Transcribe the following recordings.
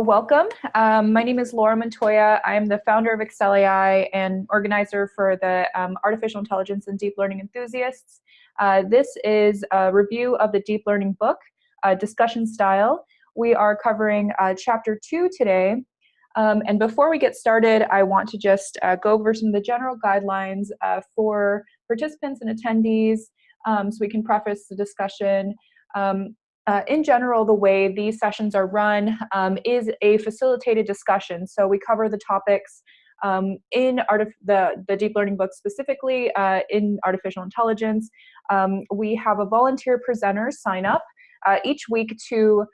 Welcome. My name is Laura Montoya. I'm the founder of Excel AI and organizer for the Artificial Intelligence and Deep Learning Enthusiasts. This is a review of the Deep Learning book, Discussion Style. We are covering Chapter 2 today. And before we get started, I want to just go over some of the general guidelines for participants and attendees so we can preface the discussion. In general, the way these sessions are run is a facilitated discussion. So we cover the topics in the deep learning book, specifically in artificial intelligence. We have a volunteer presenter sign up each week to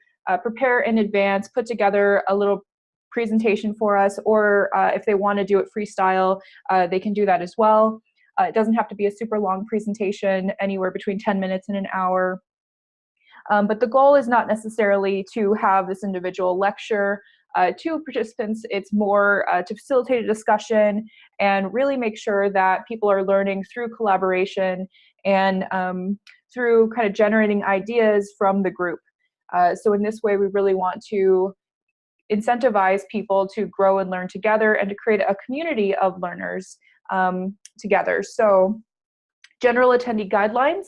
prepare in advance, put together a little presentation for us, or if they want to do it freestyle, they can do that as well. It doesn't have to be a super long presentation, anywhere between 10 minutes and an hour. But the goal is not necessarily to have this individual lecture to participants. It's more to facilitate a discussion and really make sure that people are learning through collaboration and through kind of generating ideas from the group. So in this way, we really want to incentivize people to grow and learn together and to create a community of learners together. So general attendee guidelines.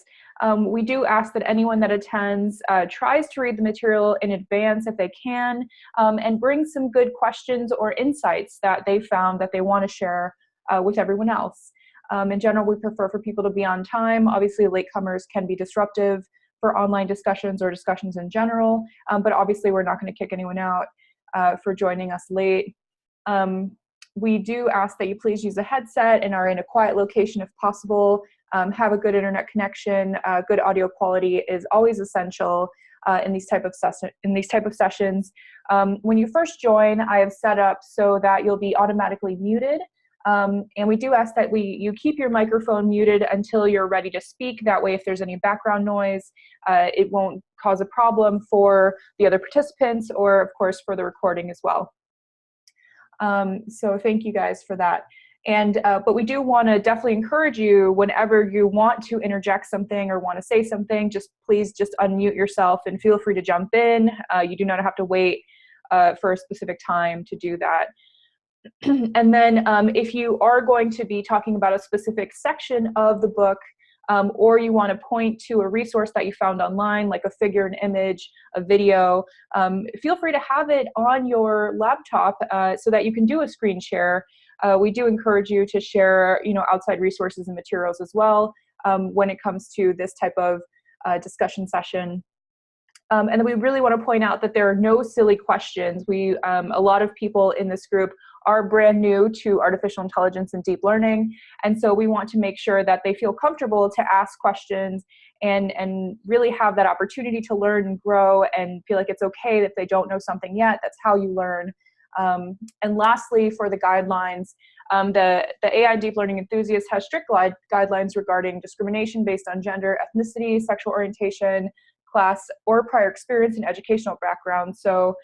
We do ask that anyone that attends tries to read the material in advance if they can, and bring some good questions or insights that they found that they want to share with everyone else. In general, we prefer for people to be on time. Obviously, latecomers can be disruptive for online discussions or discussions in general, but obviously we're not going to kick anyone out for joining us late. We do ask that you please use a headset and are in a quiet location if possible. Have a good internet connection. Good audio quality is always essential in these type of sessions. When you first join, I have set up so that you'll be automatically muted. And we do ask that you keep your microphone muted until you're ready to speak. That way, if there's any background noise, it won't cause a problem for the other participants or, of course, for the recording as well. So thank you guys for that. And but we do want to definitely encourage you, whenever you want to interject something or want to say something, please just unmute yourself and feel free to jump in. You do not have to wait for a specific time to do that. And then if you are going to be talking about a specific section of the book, or you want to point to a resource that you found online, like a figure, an image, a video, feel free to have it on your laptop so that you can do a screen share. We do encourage you to share, outside resources and materials as well when it comes to this type of discussion session. And then we really want to point out that there are no silly questions. A lot of people in this group are brand new to artificial intelligence and deep learning. And so we want to make sure that they feel comfortable to ask questions and really have that opportunity to learn and grow and feel like it's okay if they don't know something yet. That's how you learn. And lastly, for the guidelines, the AI deep learning enthusiast has strict guidelines regarding discrimination based on gender, ethnicity, sexual orientation, class, or prior experience and educational background. So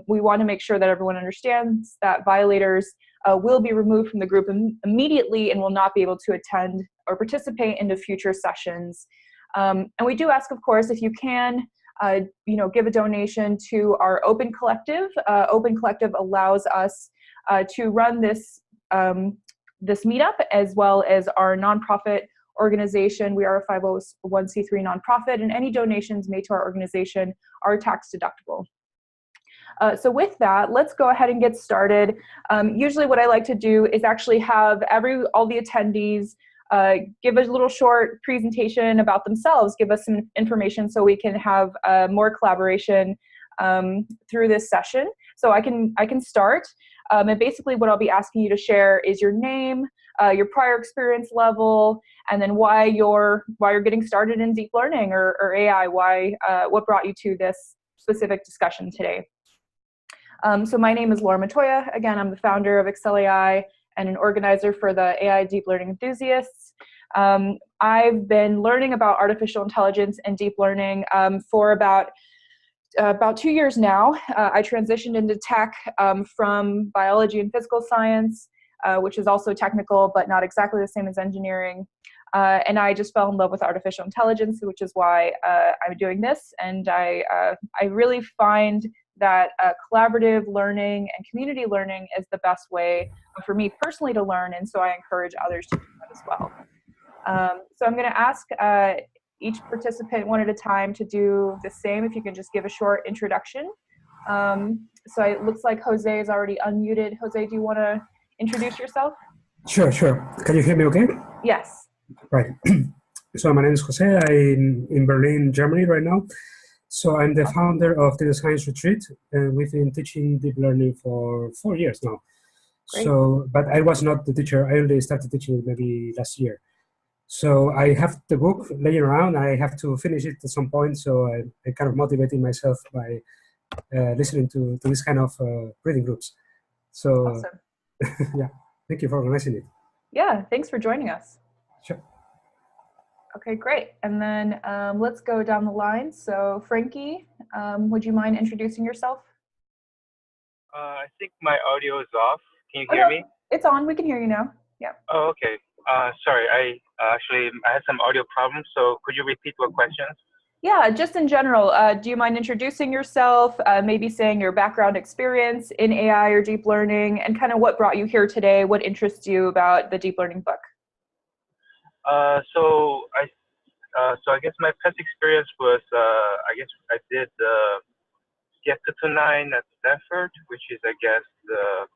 we want to make sure that everyone understands that violators will be removed from the group immediately and will not be able to attend or participate into future sessions. And we do ask, of course, if you can, give a donation to our Open Collective. Open Collective allows us to run this meetup, as well as our nonprofit organization. We are a 501c3 nonprofit, and any donations made to our organization are tax deductible. So with that, let's go ahead and get started. Usually what I like to do is actually have all the attendees give a little short presentation about themselves, give us some information so we can have more collaboration through this session. So I can start. And basically what I'll be asking you to share is your name, your prior experience level, and then why you're getting started in deep learning or AI, what brought you to this specific discussion today. So my name is Laura Montoya. Again, I'm the founder of Excel AI and an organizer for the AI Deep Learning Enthusiasts. I've been learning about artificial intelligence and deep learning for about 2 years now. I transitioned into tech from biology and physical science, which is also technical, but not exactly the same as engineering. And I just fell in love with artificial intelligence, which is why I'm doing this. And I really find that collaborative learning and community learning is the best way for me personally to learn, and so I encourage others to do that as well. So I'm going to ask each participant one at a time to do the same. If you can just give a short introduction. So it looks like Jose is already unmuted. Jose, do you want to introduce yourself? Sure. Can you hear me okay? Yes. Right. So my name is Jose. I'm in Berlin, Germany right now. So I'm the founder of Data Science Retreat, and we've been teaching deep learning for 4 years now. Great. So, but I was not the teacher. I only started teaching maybe last year. So I have the book laying around. I have to finish it at some point. So I kind of motivating myself by listening to this kind of reading groups. So awesome. Yeah, thank you for organizing it. Yeah, thanks for joining us. Sure. Okay, great. And then let's go down the line. So Frankie, would you mind introducing yourself? I think my audio is off. Can you hear me? It's on. We can hear you now. Yeah. Oh, okay. Sorry, I had some audio problems. So could you repeat what questions? Yeah, just in general, do you mind introducing yourself, maybe saying your background experience in AI or deep learning, and kind of what brought you here today, what interests you about the deep learning book? So I guess my past experience was, I guess I did the CS229 at Stanford, which is, I guess, the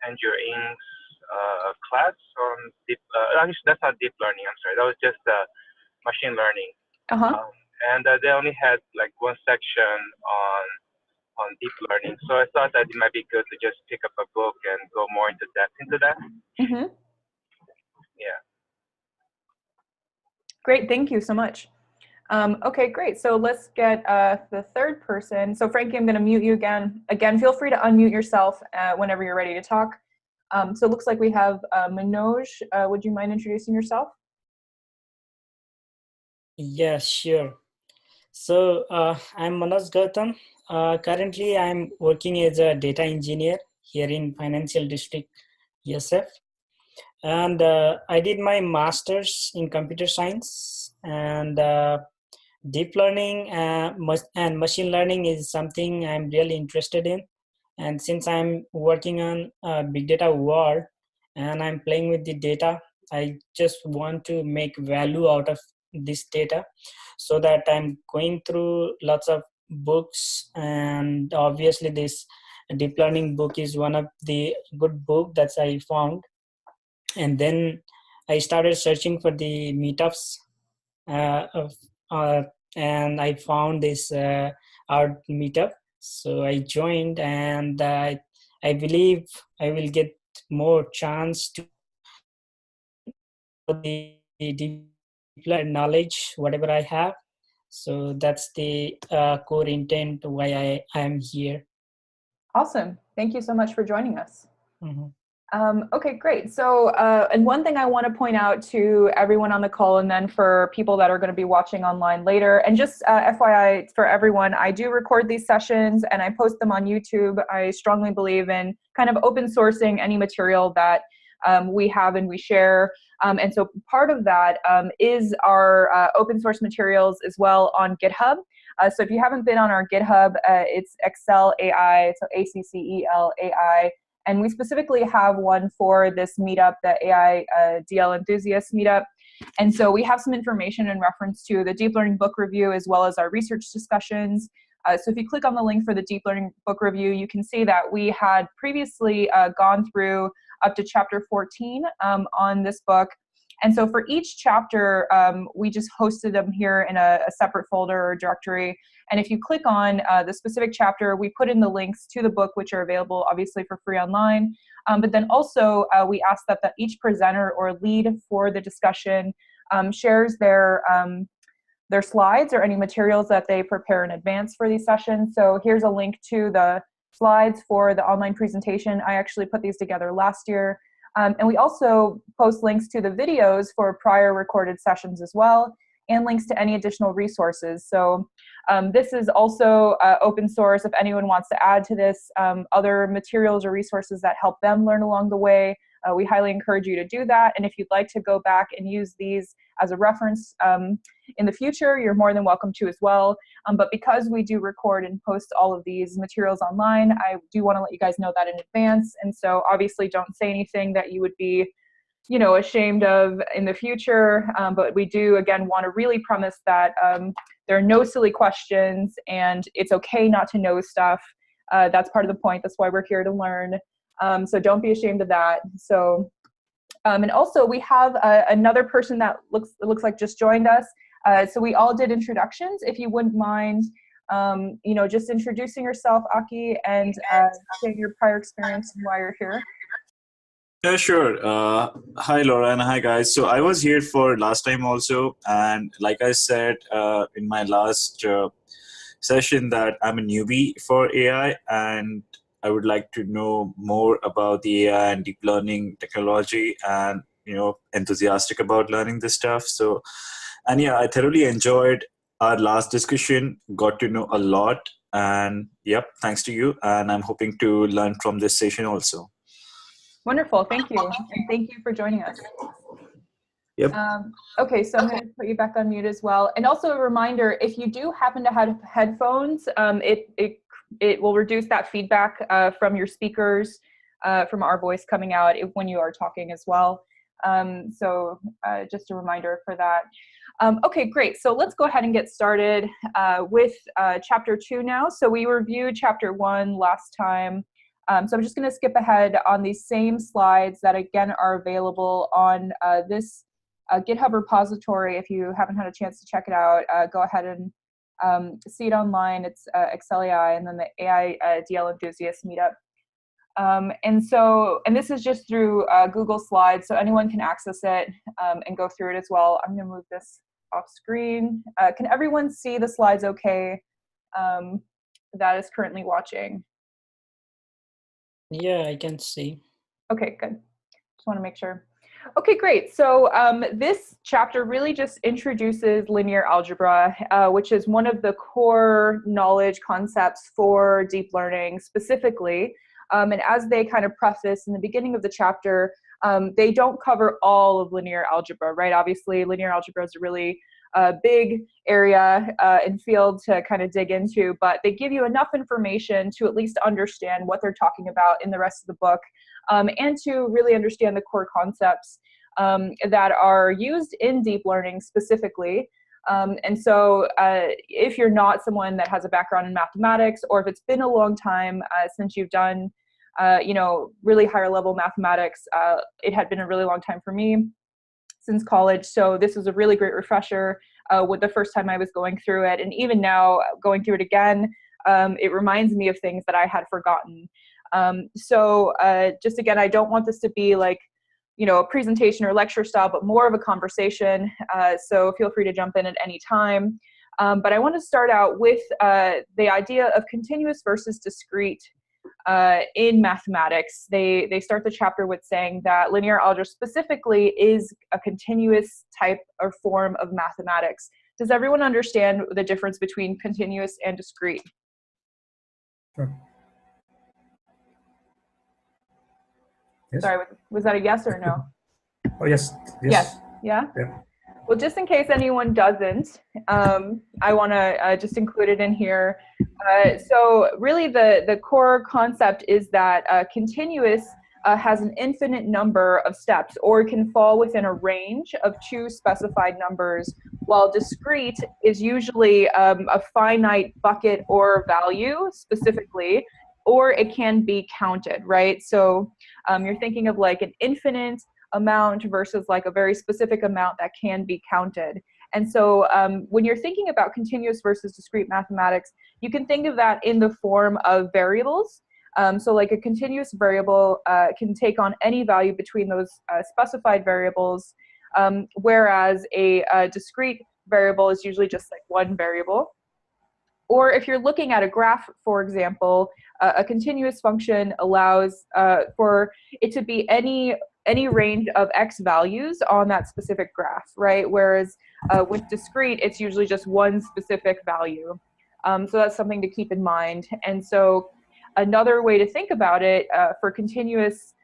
Andrew Ng's class on deep, actually that's not deep learning, I'm sorry, that was just machine learning. And they only had like one section on deep learning. So I thought that it might be good to just pick up a book and go more into depth into that. Mm-hmm. Yeah. Great, thank you so much. Okay, great. So let's get the third person. So Frankie, I'm going to mute you again. Again, feel free to unmute yourself whenever you're ready to talk. So it looks like we have Manoj. Would you mind introducing yourself? Yeah, sure. So I'm Manoj Gautam. Currently, I'm working as a data engineer here in Financial District, ESF. And I did my master's in computer science, and deep learning and machine learning is something I'm really interested in. And since I'm working on big data world and I'm playing with the data, I just want to make value out of this data, so that I'm going through lots of books, and obviously this deep learning book is one of the good book that I found. And then I started searching for the meetups and I found this art meetup. So I joined, and I believe I will get more chance to the deep knowledge, whatever I have. So that's the core intent why I am here. Awesome. Thank you so much for joining us. Mm-hmm. Okay, great. So, and one thing I want to point out to everyone on the call, and then for people that are going to be watching online later, and just FYI for everyone, I do record these sessions and I post them on YouTube. I strongly believe in kind of open sourcing any material that we have and we share. And so part of that is our open source materials as well on GitHub. So if you haven't been on our GitHub, it's Excel AI, so ACCEL AI. And we specifically have one for this meetup, the AI DL Enthusiast meetup. And so we have some information in reference to the deep learning book review as well as our research discussions. So if you click on the link for the deep learning book review, you can see that we had previously gone through up to chapter 14 on this book. And so for each chapter, we just hosted them here in a separate folder or directory. And if you click on the specific chapter, we put in the links to the book, which are available obviously for free online. But then also we ask that each presenter or lead for the discussion shares their slides or any materials that they prepare in advance for these sessions. So here's a link to the slides for the online presentation. I actually put these together last year. And we also post links to the videos for prior recorded sessions as well, and links to any additional resources. So this is also open source if anyone wants to add to this, other materials or resources that help them learn along the way. we highly encourage you to do that. And if you'd like to go back and use these as a reference in the future, you're more than welcome to as well. But because we do record and post all of these materials online, I do want to let you guys know that in advance. And so obviously don't say anything that you would be, you know, ashamed of in the future. But we do, again, want to really premise that there are no silly questions and it's okay not to know stuff. That's part of the point. That's why we're here to learn. So don't be ashamed of that. So, and also we have another person that looks like just joined us. So we all did introductions. If you wouldn't mind, you know, just introducing yourself, Aki, and saying your prior experience and why you're here. Yeah, sure. Hi, Laura, and hi, guys. So I was here for last time also, and like I said in my last session, that I'm a newbie for AI, and I would like to know more about the AI and deep learning technology, and you know, enthusiastic about learning this stuff. So, and yeah, I thoroughly enjoyed our last discussion. Got to know a lot, and yep, thanks to you. And I'm hoping to learn from this session also. Wonderful, thank you. And thank you for joining us. Yep. Okay, so I'm going to put you back on mute as well. And also a reminder, if you do happen to have headphones, it will reduce that feedback from your speakers, from our voice coming out when you are talking as well. So just a reminder for that. Okay, great. So let's go ahead and get started with chapter 2 now. So we reviewed chapter 1 last time. So I'm just going to skip ahead on these same slides that again are available on this GitHub repository. If you haven't had a chance to check it out, go ahead and see it online. It's Excel.ai and then the AI DL Enthusiast Meetup. And this is just through Google Slides, so anyone can access it and go through it as well. I'm going to move this off screen. Can everyone see the slides okay that is currently watching? Yeah, I can see. Okay, good. Just want to make sure. Okay, great. So this chapter really just introduces linear algebra, which is one of the core knowledge concepts for deep learning specifically. And as they kind of preface in the beginning of the chapter, they don't cover all of linear algebra, right? Obviously, linear algebra is a really big area and field to kind of dig into, but they give you enough information to at least understand what they're talking about in the rest of the book, and to really understand the core concepts that are used in deep learning specifically. And so if you're not someone that has a background in mathematics, or if it's been a long time since you've done you know, really higher level mathematics, it had been a really long time for me since college. So this was a really great refresher with the first time I was going through it. And even now going through it again, it reminds me of things that I had forgotten. So just again, I don't want this to be like, you know, a presentation or lecture style, but more of a conversation. So feel free to jump in at any time. But I want to start out with the idea of continuous versus discrete in mathematics. They start the chapter with saying that linear algebra specifically is a continuous type or form of mathematics. Does everyone understand the difference between continuous and discrete? Sure. Yes. Sorry, was that a yes or no? Oh, yes. Yes. Yeah? Yeah. Well, just in case anyone doesn't, I want to just include it in here. So really the core concept is that continuous has an infinite number of steps, or can fall within a range of 2 specified numbers, while discrete is usually a finite bucket or value specifically, or it can be counted, right? So you're thinking of like an infinite amount versus like a very specific amount that can be counted. And so when you're thinking about continuous versus discrete mathematics, you can think of that in the form of variables. So like a continuous variable can take on any value between those specified variables, whereas a discrete variable is usually just like one variable. Or if you're looking at a graph, for example, a continuous function allows for it to be any range of x values on that specific graph, right? Whereas with discrete, it's usually just one specific value. So that's something to keep in mind. And so another way to think about it for continuous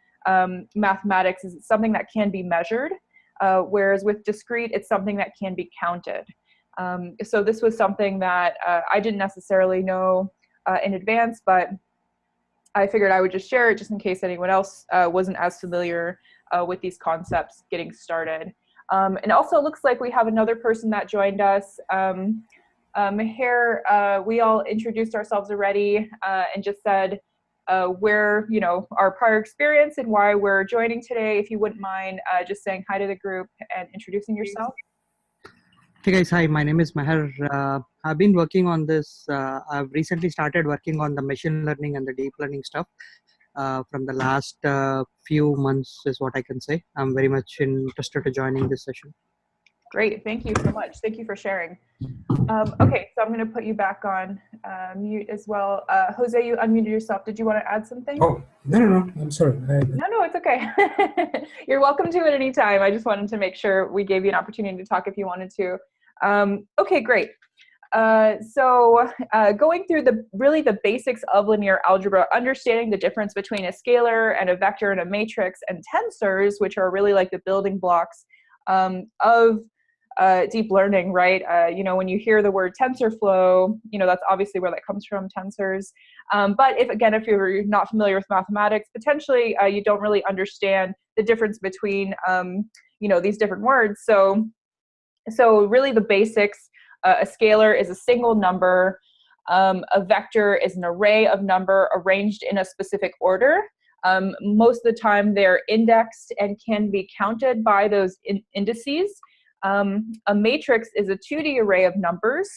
mathematics is it's something that can be measured, whereas with discrete, it's something that can be counted. So this was something that I didn't necessarily know in advance, but I figured I would just share it just in case anyone else wasn't as familiar with these concepts getting started. And also it looks like we have another person that joined us. Meher, we all introduced ourselves already and just said where, you know, our prior experience and why we're joining today. If you wouldn't mind just saying hi to the group and introducing yourself. Hey guys, hi, my name is Meher. I've been working on this. I've recently started working on the machine learning and the deep learning stuff from the last few months is what I can say. I'm very much interested to joining this session. Great, thank you so much. Thank you for sharing. Okay, so I'm going to put you back on mute as well. Jose, you unmuted yourself. Did you want to add something? Oh, no, I'm sorry. No, it's okay. You're welcome to at any time. I just wanted to make sure we gave you an opportunity to talk if you wanted to. Okay, great. So going through really the basics of linear algebra, understanding the difference between a scalar and a vector and a matrix and tensors, which are really like the building blocks of deep learning, right? You know, when you hear the word TensorFlow, you know, that's obviously where that comes from, tensors. But if you're not familiar with mathematics, potentially you don't really understand the difference between, you know, these different words. So really the basics, a scalar is a single number. A vector is an array of number arranged in a specific order. Most of the time they're indexed and can be counted by those indices. A matrix is a 2D array of numbers.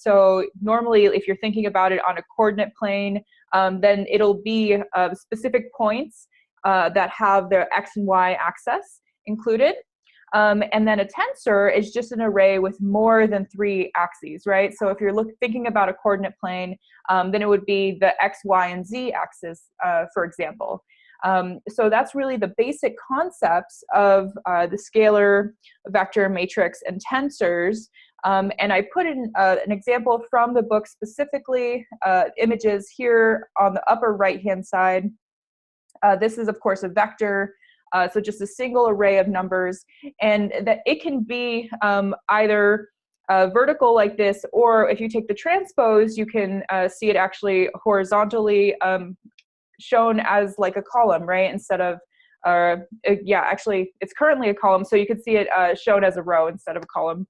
So normally if you're thinking about it on a coordinate plane, then it'll be specific points that have their x and y axis included. And then a tensor is just an array with more than 3 axes, right? So if you're thinking about a coordinate plane, then it would be the x, y, and z axis, for example. So that's really the basic concepts of the scalar, vector, matrix, and tensors. And I put in an example from the book specifically, images here on the upper right-hand side. This is, of course, a vector. So just a single array of numbers, and that it can be either vertical like this, or if you take the transpose, you can see it actually horizontally shown as like a column, right? Instead of, yeah, actually it's currently a column, so you could see it shown as a row instead of a column.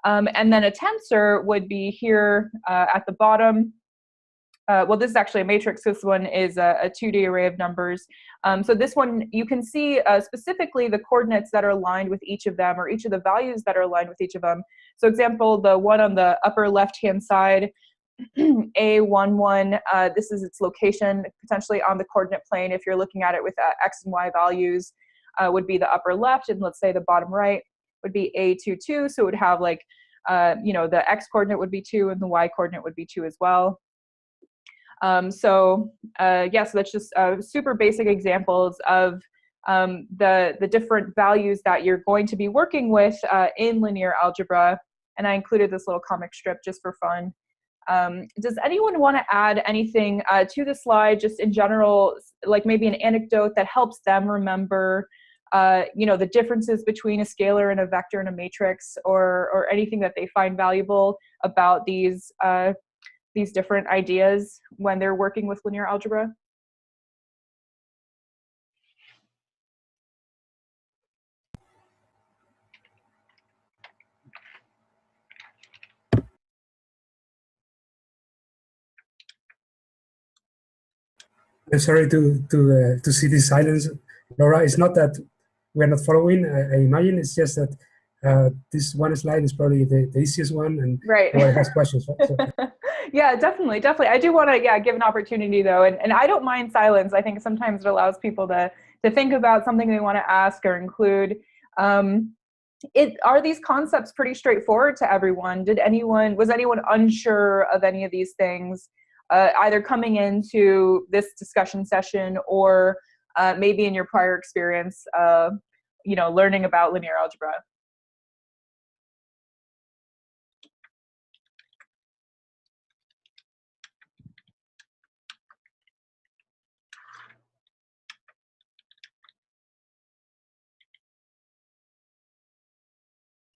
And then a tensor would be here at the bottom. Well, this is actually a matrix. This one is a 2D array of numbers. So this one, you can see specifically the coordinates that are aligned with each of them, or each of the values that are aligned with each of them. So example, the one on the upper left-hand side, A11, this is its location, potentially on the coordinate plane. If you're looking at it with x and y values, would be the upper left, and let's say the bottom right would be A22. So it would have like, you know, the x coordinate would be 2 and the y coordinate would be 2 as well. Yeah, so that's just super basic examples of the different values that you're going to be working with in linear algebra. And I included this little comic strip just for fun. Does anyone want to add anything to the slide, just in general, like maybe an anecdote that helps them remember, you know, the differences between a scalar and a vector and a matrix, or anything that they find valuable about these different ideas when they're working with linear algebra? I'm sorry to see this silence, Laura. It's not that we're not following. I imagine it's just that this one slide is probably the easiest one, and right. Laura has questions. Right? So. Yeah, definitely. I do want to give an opportunity though, and I don't mind silence. I think sometimes it allows people to think about something they want to ask or include. Are these concepts pretty straightforward to everyone? Was anyone unsure of any of these things, either coming into this discussion session or maybe in your prior experience, you know, learning about linear algebra?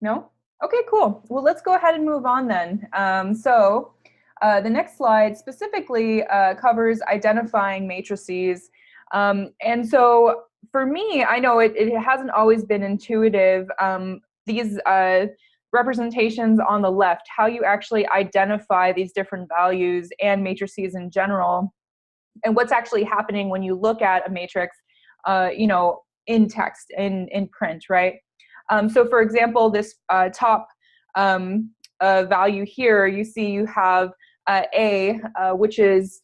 No? Okay, cool. Well, let's go ahead and move on then. The next slide specifically covers identifying matrices. And so for me, I know it hasn't always been intuitive. These representations on the left, how you actually identify these different values and matrices in general, and what's actually happening when you look at a matrix, in text, in print, right? So for example, this top value here, you see you have A, which is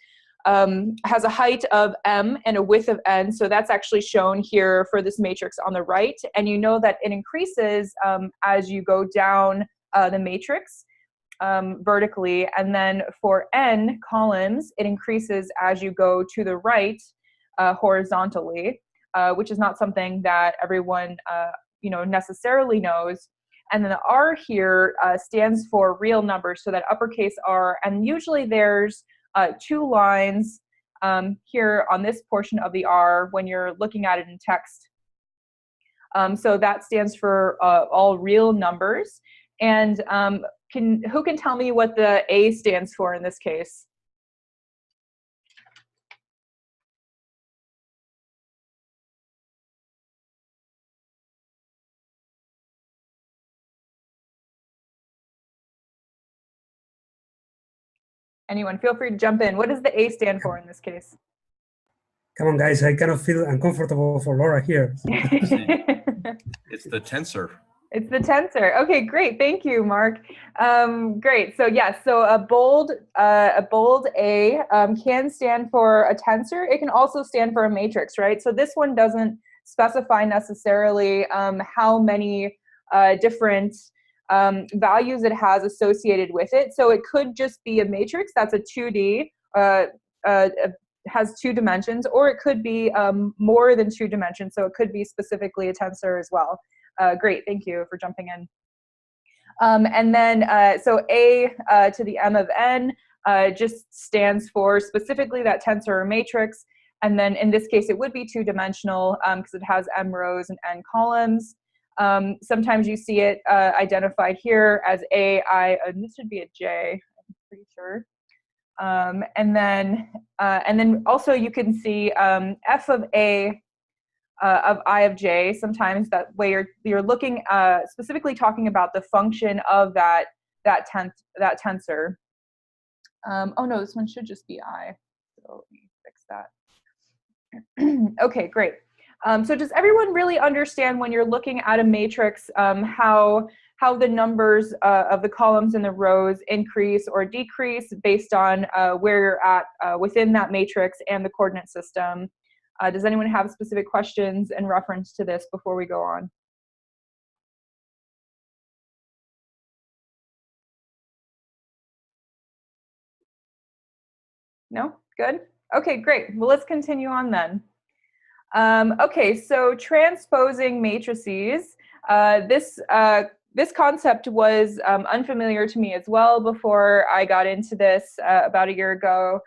has a height of m and a width of n. So that's actually shown here for this matrix on the right. And you know that it increases as you go down the matrix vertically. And then for n columns, it increases as you go to the right horizontally, which is not something that everyone necessarily knows. And then the R here stands for real numbers, so that uppercase R, and usually there's 2 lines here on this portion of the R when you're looking at it in text. So that stands for all real numbers. And who can tell me what the A stands for in this case? Anyone, feel free to jump in. What does the A stand for in this case? Come on, guys. I kind of feel uncomfortable for Laura here. It's the tensor. It's the tensor. Okay, great. Thank you, Mark. Great. So yes, so a bold A can stand for a tensor. It can also stand for a matrix, right? So this one doesn't specify necessarily how many different values it has associated with it. So it could just be a matrix that's a 2D, has 2 dimensions, or it could be more than 2 dimensions. So it could be specifically a tensor as well. Great, thank you for jumping in. And then, so A to the m of n just stands for specifically that tensor or matrix. And then in this case, it would be 2-dimensional because it has m rows and n columns. Sometimes you see it identified here as A, I, and this should be a J, I'm pretty sure. And then also you can see F of A of I of J. Sometimes that way you're looking specifically talking about the function of that tensor. Oh no, this one should just be I. So let me fix that. Okay, great. So does everyone really understand when you're looking at a matrix how the numbers of the columns and the rows increase or decrease based on where you're at within that matrix and the coordinate system? Does anyone have specific questions in reference to this before we go on? No? Good? Okay, great. Well, let's continue on then. Okay, so transposing matrices. This concept was unfamiliar to me as well before I got into this about a year ago.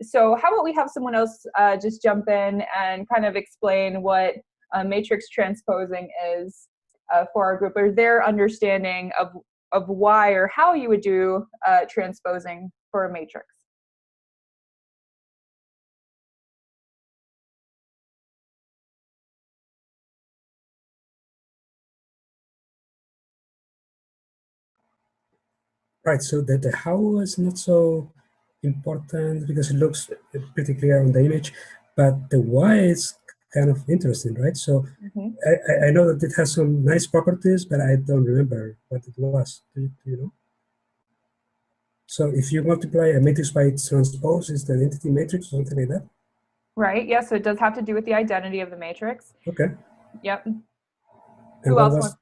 So how about we have someone else just jump in and kind of explain what matrix transposing is for our group, or their understanding of why or how you would do transposing for a matrix. Right, so the how is not so important because it looks pretty clear on the image, but the why is kind of interesting, right? So I know that it has some nice properties, but I don't remember what it was. Do you know? So if you multiply a matrix by its transpose, is the identity matrix or something like that? Right, yes, yeah, so it does have to do with the identity of the matrix. Okay. Yep. And who else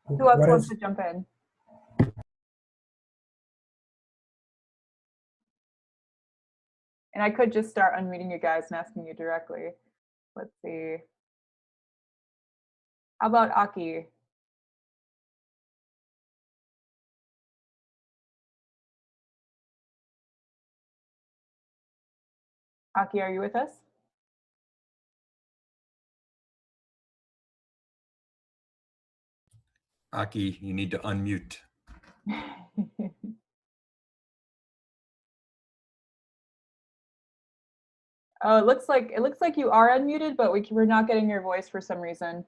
wants to jump in? And I could just start unmuting you guys and asking you directly. Let's see. How about Aki? Aki, are you with us? Aki, you need to unmute. Oh, it looks like you are unmuted, but we're not getting your voice for some reason.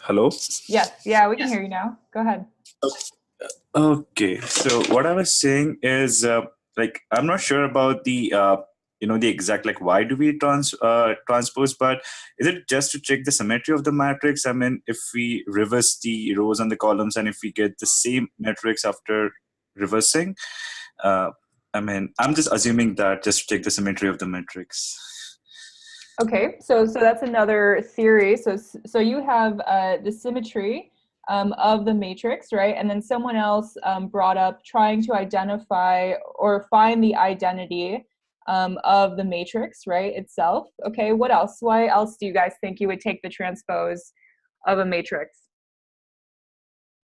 Hello? Yes, yeah, we can hear you now. Go ahead. Okay, so what I was saying is, like, I'm not sure about the, the exact, like, why do we transpose, but is it just to check the symmetry of the matrix? I mean, if we reverse the rows and the columns, and if we get the same matrix after reversing, I mean, I'm just assuming that just to check the symmetry of the matrix. Okay, so that's another theory. So you have the symmetry of the matrix, right? And then someone else brought up trying to identify or find the identity of the matrix, right, itself. Okay, what else? Why else do you guys think you would take the transpose of a matrix?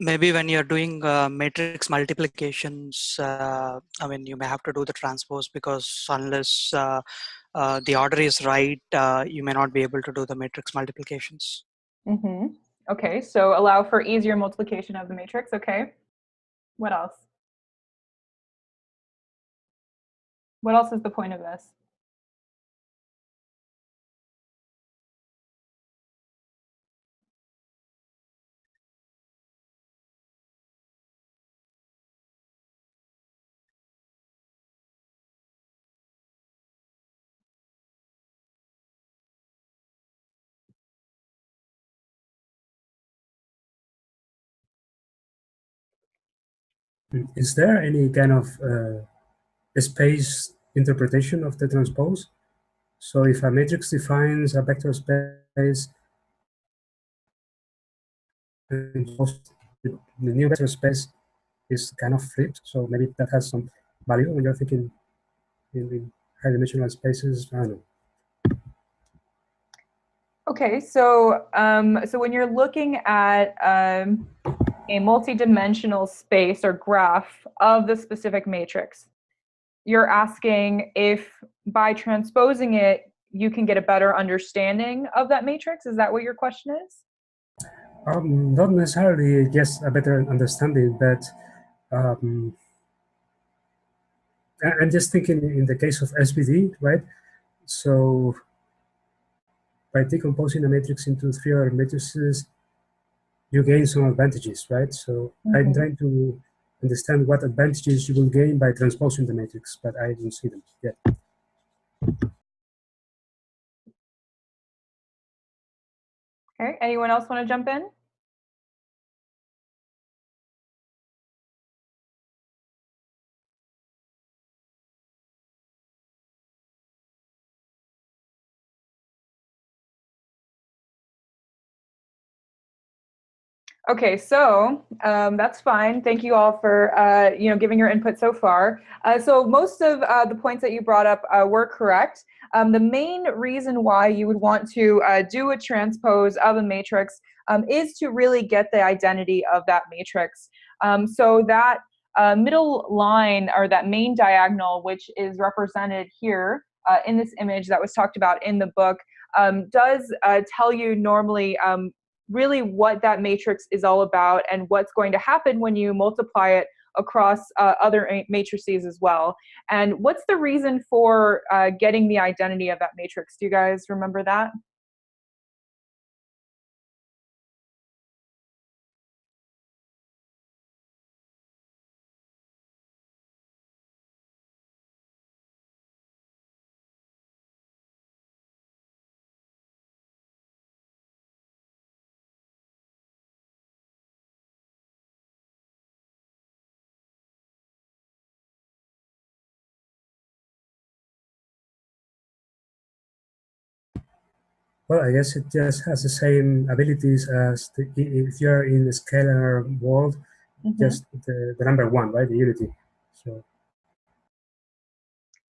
Maybe when you're doing matrix multiplications, I mean, you may have to do the transpose, because unless the order is right, you may not be able to do the matrix multiplications. Mm-hmm. Okay, so allow for easier multiplication of the matrix. Okay, what else? What else is the point of this? Is there any kind of space interpretation of the transpose? So if a matrix defines a vector space, and the new vector space is kind of flipped, so maybe that has some value when you're thinking in high-dimensional spaces. I don't know. Okay, so so when you're looking at a multi-dimensional space or graph of the specific matrix, you're asking if by transposing it, you can get a better understanding of that matrix. Is that what your question is? Not necessarily just a better understanding, but I'm just thinking in the case of SVD, right? So by decomposing a matrix into three other matrices, you gain some advantages, right? So I'm trying to understand what advantages you will gain by transposing the matrix, but I don't see them yet. Okay, anyone else want to jump in? Okay, so that's fine. Thank you all for giving your input so far. So most of the points that you brought up were correct. The main reason why you would want to do a transpose of a matrix is to really get the identity of that matrix. So that middle line, or that main diagonal, which is represented here in this image that was talked about in the book, does tell you normally really what that matrix is all about and what's going to happen when you multiply it across other matrices as well. And what's the reason for getting the identity of that matrix? Do you guys remember that? Well, I guess it just has the same abilities as if you're in the scalar world, just the number one, right? The unity. So.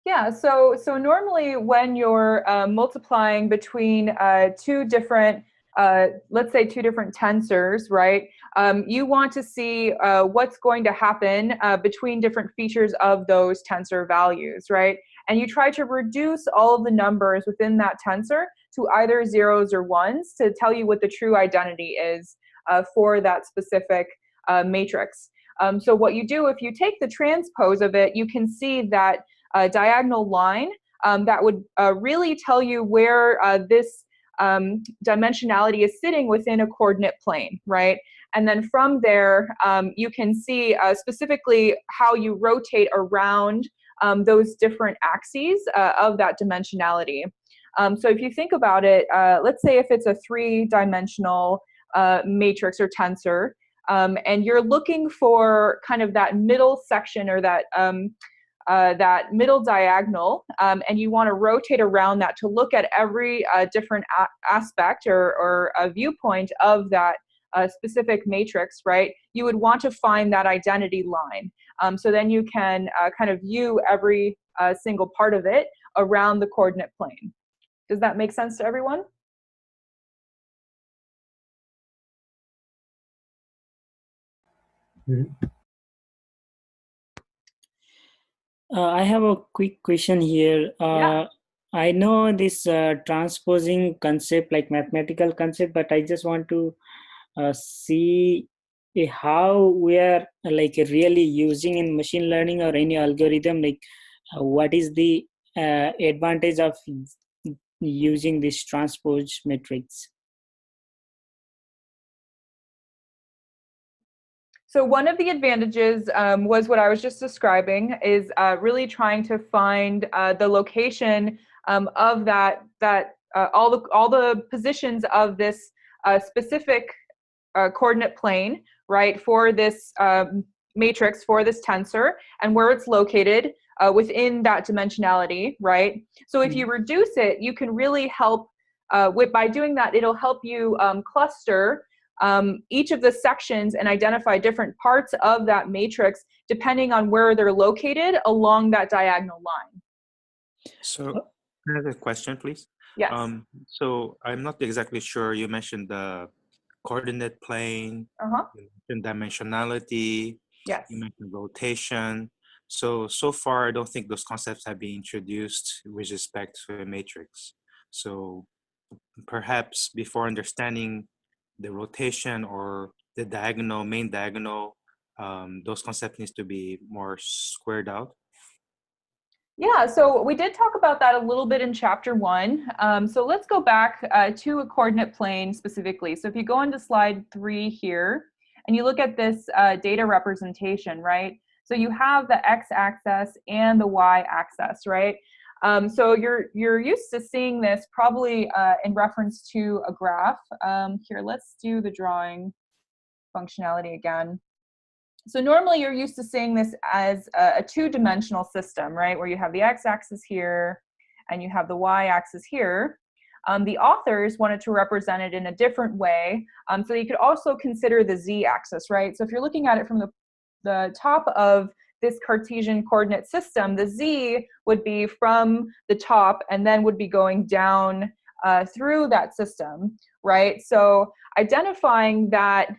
Yeah, so normally when you're multiplying between two different, let's say two different tensors, right? You want to see what's going to happen between different features of those tensor values, right? And you try to reduce all of the numbers within that tensor to either zeros or ones to tell you what the true identity is for that specific matrix. So what you do, if you take the transpose of it, you can see that diagonal line that would really tell you where this dimensionality is sitting within a coordinate plane, right? And then from there, you can see specifically how you rotate around those different axes of that dimensionality. So if you think about it, let's say if it's a 3-dimensional matrix or tensor, and you're looking for kind of that middle section or that that middle diagonal, and you want to rotate around that to look at every different aspect or a viewpoint of that specific matrix, right? You would want to find that identity line. So then you can kind of view every single part of it around the coordinate plane. Does that make sense to everyone? Mhm. I have a quick question here. Yeah. I know this transposing concept, like mathematical concept, but I just want to see how we are like really using in machine learning or any algorithm, like what is the advantage of using this transpose matrix. So one of the advantages was what I was just describing, is really trying to find the location of all the positions of this specific coordinate plane, right, for this matrix, for this tensor, and where it's located within that dimensionality, right? So if you reduce it, you can really help by doing that, it'll help you cluster each of the sections and identify different parts of that matrix depending on where they're located along that diagonal line. So another question, please. Yes. So I'm not exactly sure. You mentioned the coordinate plane, you mentioned dimensionality, Yes. you mentioned rotation. So far, I don't think those concepts have been introduced with respect to a matrix. So perhaps before understanding the rotation or the diagonal, main diagonal, those concepts needs to be more squared out. Yeah, so we did talk about that a little bit in chapter 1. So let's go back to a coordinate plane specifically. So if you go into slide 3 here, and you look at this data representation, right? So you have the x-axis and the y-axis, right? So you're used to seeing this probably in reference to a graph. Here, let's do the drawing functionality again. So normally you're used to seeing this as a 2-dimensional system, right? Where you have the x-axis here and you have the y-axis here. The authors wanted to represent it in a different way. So you could also consider the z-axis, right? So if you're looking at it from the top of this Cartesian coordinate system, the z would be from the top and then would be going down through that system, right? So identifying that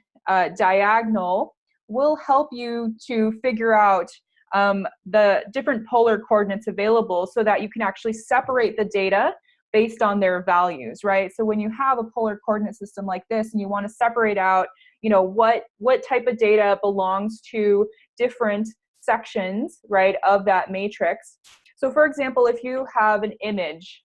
diagonal will help you to figure out the different polar coordinates available so that you can actually separate the data based on their values, right? So when you have a polar coordinate system like this and you want to separate out, you know, what type of data belongs to different sections, right, of that matrix. So for example, if you have an image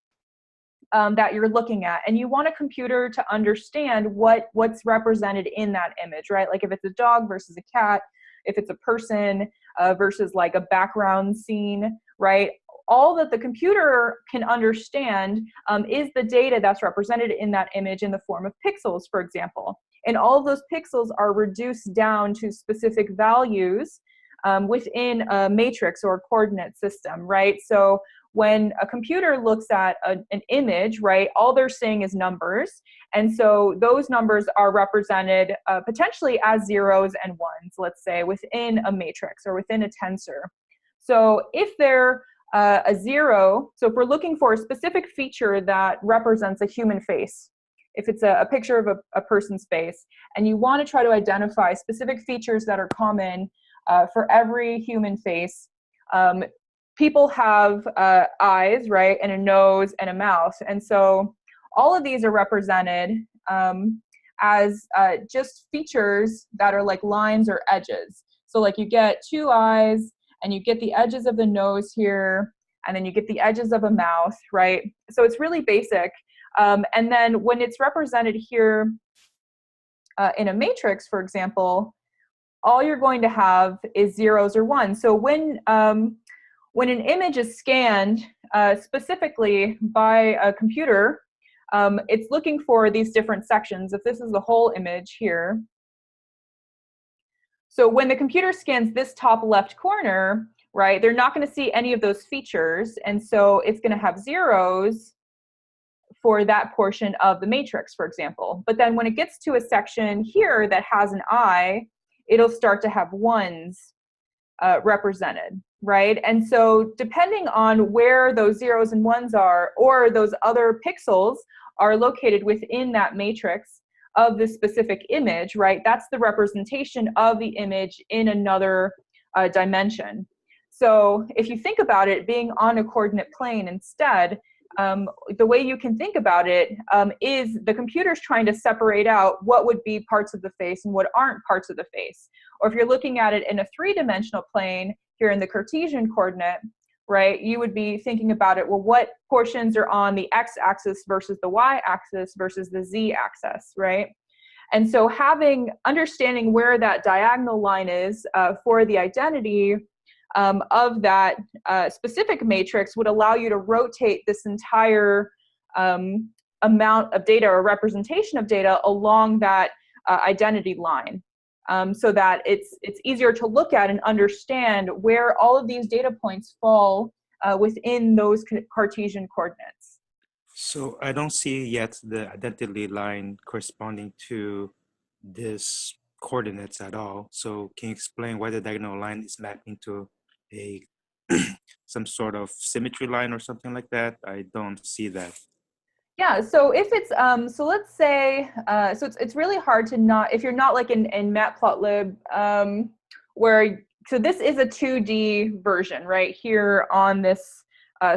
that you're looking at and you want a computer to understand what's represented in that image, right? Like if it's a dog versus a cat, if it's a person versus like a background scene, right? All that the computer can understand is the data that's represented in that image in the form of pixels, for example. And all of those pixels are reduced down to specific values within a matrix or a coordinate system, right? So when a computer looks at an image, right, all they're seeing is numbers. And so those numbers are represented potentially as zeros and ones, let's say, within a matrix or within a tensor. So if they're a zero, so if we're looking for a specific feature that represents a human face, if it's a picture of a person's face, and you want to try to identify specific features that are common for every human face, people have eyes, right, and a nose and a mouth. And so all of these are represented as just features that are like lines or edges. So like you get two eyes, and you get the edges of the nose here, and then you get the edges of a mouth, right? So it's really basic. And then when it's represented here in a matrix, for example, all you're going to have is zeros or ones. So when an image is scanned specifically by a computer, it's looking for these different sections. If this is the whole image here, so when the computer scans this top left corner, right, they're not going to see any of those features, and so it's going to have zeros for that portion of the matrix, for example. But then when it gets to a section here that has an eye, it'll start to have ones represented, right? And so depending on where those zeros and ones are, or those other pixels are located within that matrix of this specific image, right, that's the representation of the image in another dimension. So if you think about it being on a coordinate plane instead, the way you can think about it is the computer's trying to separate out what would be parts of the face and what aren't parts of the face. Or if you're looking at it in a three-dimensional plane, here in the Cartesian coordinate, right, you would be thinking about it, well, what portions are on the x-axis versus the y-axis versus the z-axis, right? And so understanding where that diagonal line is for the identity of that specific matrix would allow you to rotate this entire amount of data or representation of data along that identity line, so that it's easier to look at and understand where all of these data points fall within those Cartesian coordinates. So I don't see yet the identity line corresponding to this coordinates at all. So can you explain why the diagonal line is mapping to a some sort of symmetry line or something like that? I don't see that. Yeah, so if it's so let's say so it's really hard to not, if you're not like in Matplotlib where, so this is a 2D version right here on this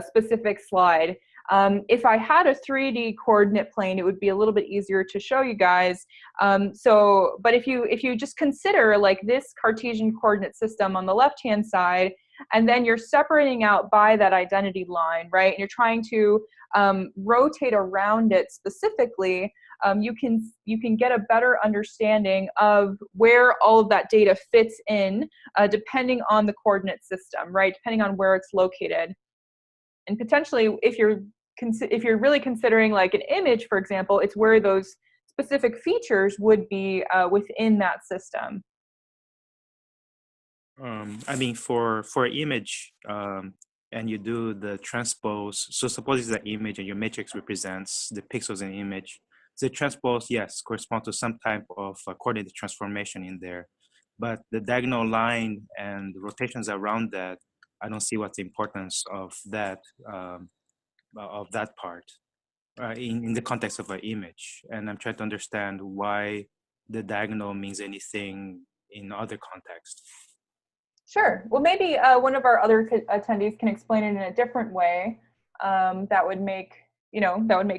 specific slide. If I had a 3D coordinate plane, it would be a little bit easier to show you guys. But if you just consider like this Cartesian coordinate system on the left-hand side, and then you're separating out by that identity line, right? And you're trying to rotate around it specifically, you can get a better understanding of where all of that data fits in, depending on the coordinate system, right? Depending on where it's located. And potentially, if you're really considering like an image, for example, it's where those specific features would be within that system. I mean, for image, and you do the transpose. So suppose it's an image and your matrix represents the pixels in the image. The transpose, yes, corresponds to some type of coordinate transformation in there. But the diagonal line and the rotations around that, I don't see what's the importance of that part in the context of an image. And I'm trying to understand why the diagonal means anything in other contexts. Sure. Well, maybe one of our other attendees can explain it in a different way. That would make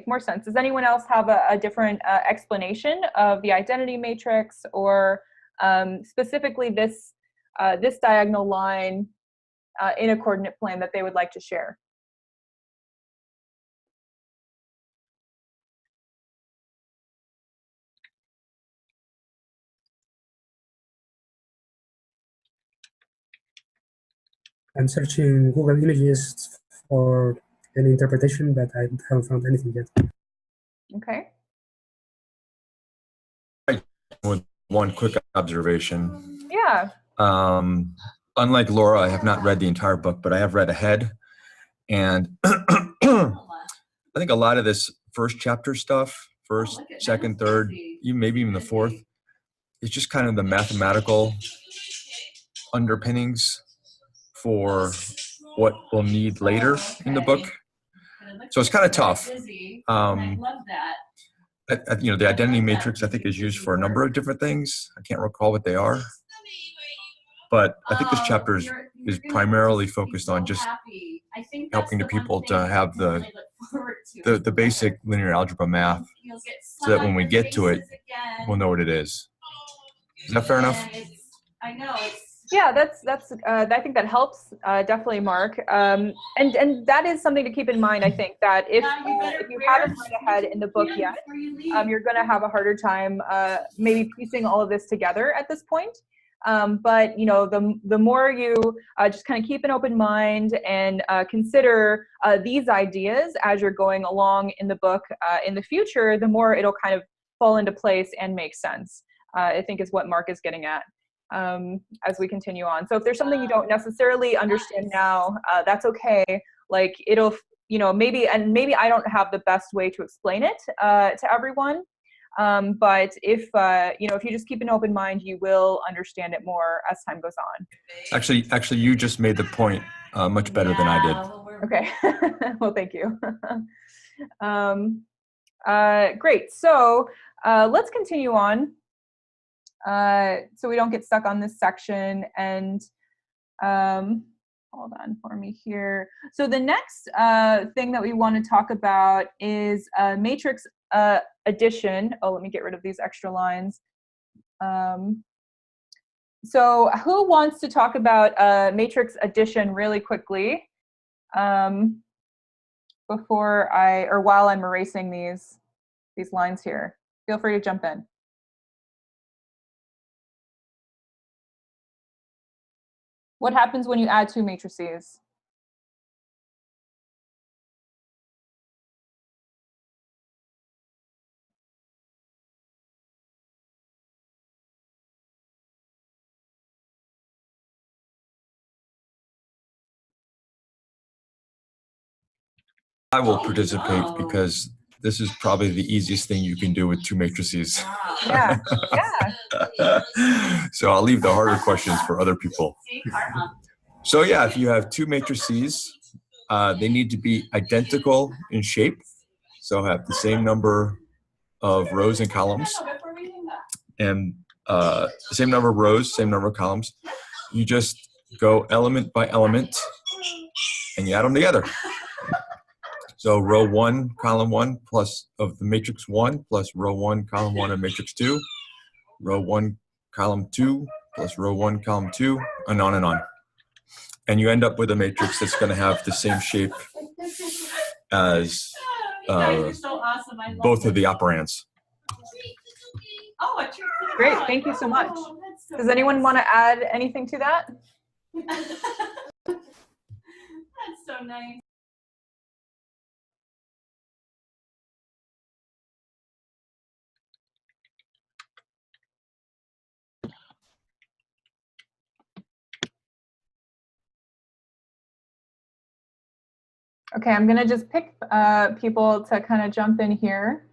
more sense. Does anyone else have a different explanation of the identity matrix, or specifically this diagonal line in a coordinate plane that they would like to share? I'm searching Google Images for an interpretation, but I haven't found anything yet. Okay. With one quick observation. Yeah. Unlike Laura, I have not read the entire book, but I have read ahead. And I think a lot of this first chapter stuff, first, second, third, maybe even the fourth, is just kind of the mathematical underpinnings for what we'll need later in the book. So it's kind of tough. The identity matrix, I think, is used for a number of different things. I can't recall what they are. But I think this chapter is primarily focused on just helping the people to have the the basic linear algebra math so that when we get to it, we'll know what it is. Is that fair enough? Yeah, that's. I think that helps definitely, Mark. And that is something to keep in mind. I think that if you haven't read ahead in the book yet, you're going to have a harder time maybe piecing all of this together at this point. But you know, the more you just kind of keep an open mind and consider these ideas as you're going along in the book in the future, the more it'll kind of fall into place and make sense. I think is what Mark is getting at. As we continue on. So if there's something you don't necessarily understand now, that's okay. Like it'll, you know, maybe I don't have the best way to explain it to everyone. But if, you know, if you just keep an open mind, you will understand it more as time goes on. Actually, you just made the point much better than I did. Okay. Well, thank you. Great. So let's continue on. So we don't get stuck on this section, and hold on for me here. So the next thing that we want to talk about is matrix addition. Oh, let me get rid of these extra lines. So who wants to talk about matrix addition really quickly while I'm erasing these lines here? Feel free to jump in. What happens when you add two matrices? I will participate because this is probably the easiest thing you can do with two matrices. Yeah, yeah. So I'll leave the harder questions for other people. So yeah, if you have two matrices, they need to be identical in shape. So have the same number of rows and columns, and the same number of rows, same number of columns. You just go element by element, and you add them together. So row 1, column 1 plus of the matrix 1 plus row 1, column 1 of matrix 2, row 1, column 2 plus row 1, column 2, and on and on. And you end up with a matrix that's going to have the same shape as both of the operands. Great, thank you so much. Does anyone want to add anything to that? That's so nice. Okay, I'm going to just pick people to kind of jump in here.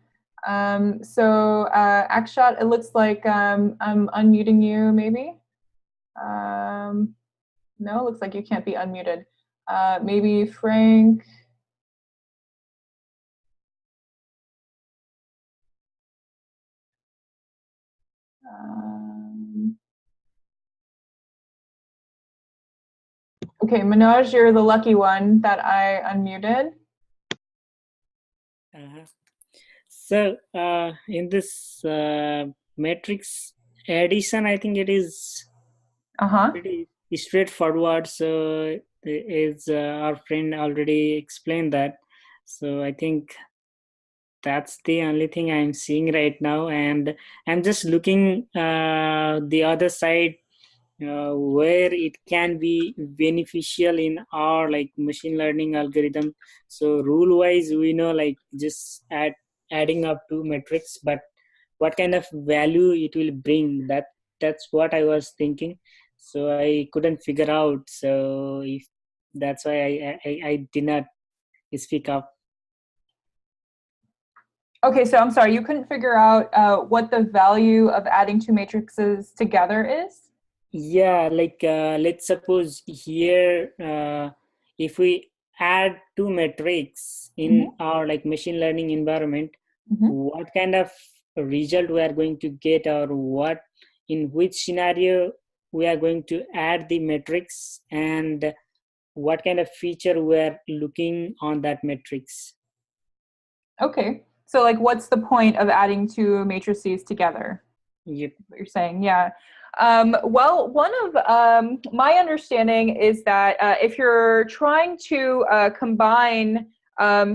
So Akshat, it looks like I'm unmuting you maybe. No, it looks like you can't be unmuted. Maybe Frank. Okay, Manoj, you're the lucky one that I unmuted. So in this matrix addition, I think it is pretty straightforward. So as our friend already explained that. So I think that's the only thing I'm seeing right now, and I'm just looking the other side where it can be beneficial in our like machine learning algorithm. So rule wise, we know like just adding up two metrics, but what kind of value it will bring, that's what I was thinking. So I couldn't figure out. So if that's why I did not speak up. Okay, so I'm sorry, you couldn't figure out what the value of adding two matrices together is? Yeah, like let's suppose here if we add two metrics in our like machine learning environment, what kind of result we are going to get, or what in which scenario we are going to add the metrics, and what kind of feature we are looking on that matrix. Okay. So like, what's the point of adding two matrices together? Yep. What you're saying, yeah. Well, one of my understanding is that if you're trying to combine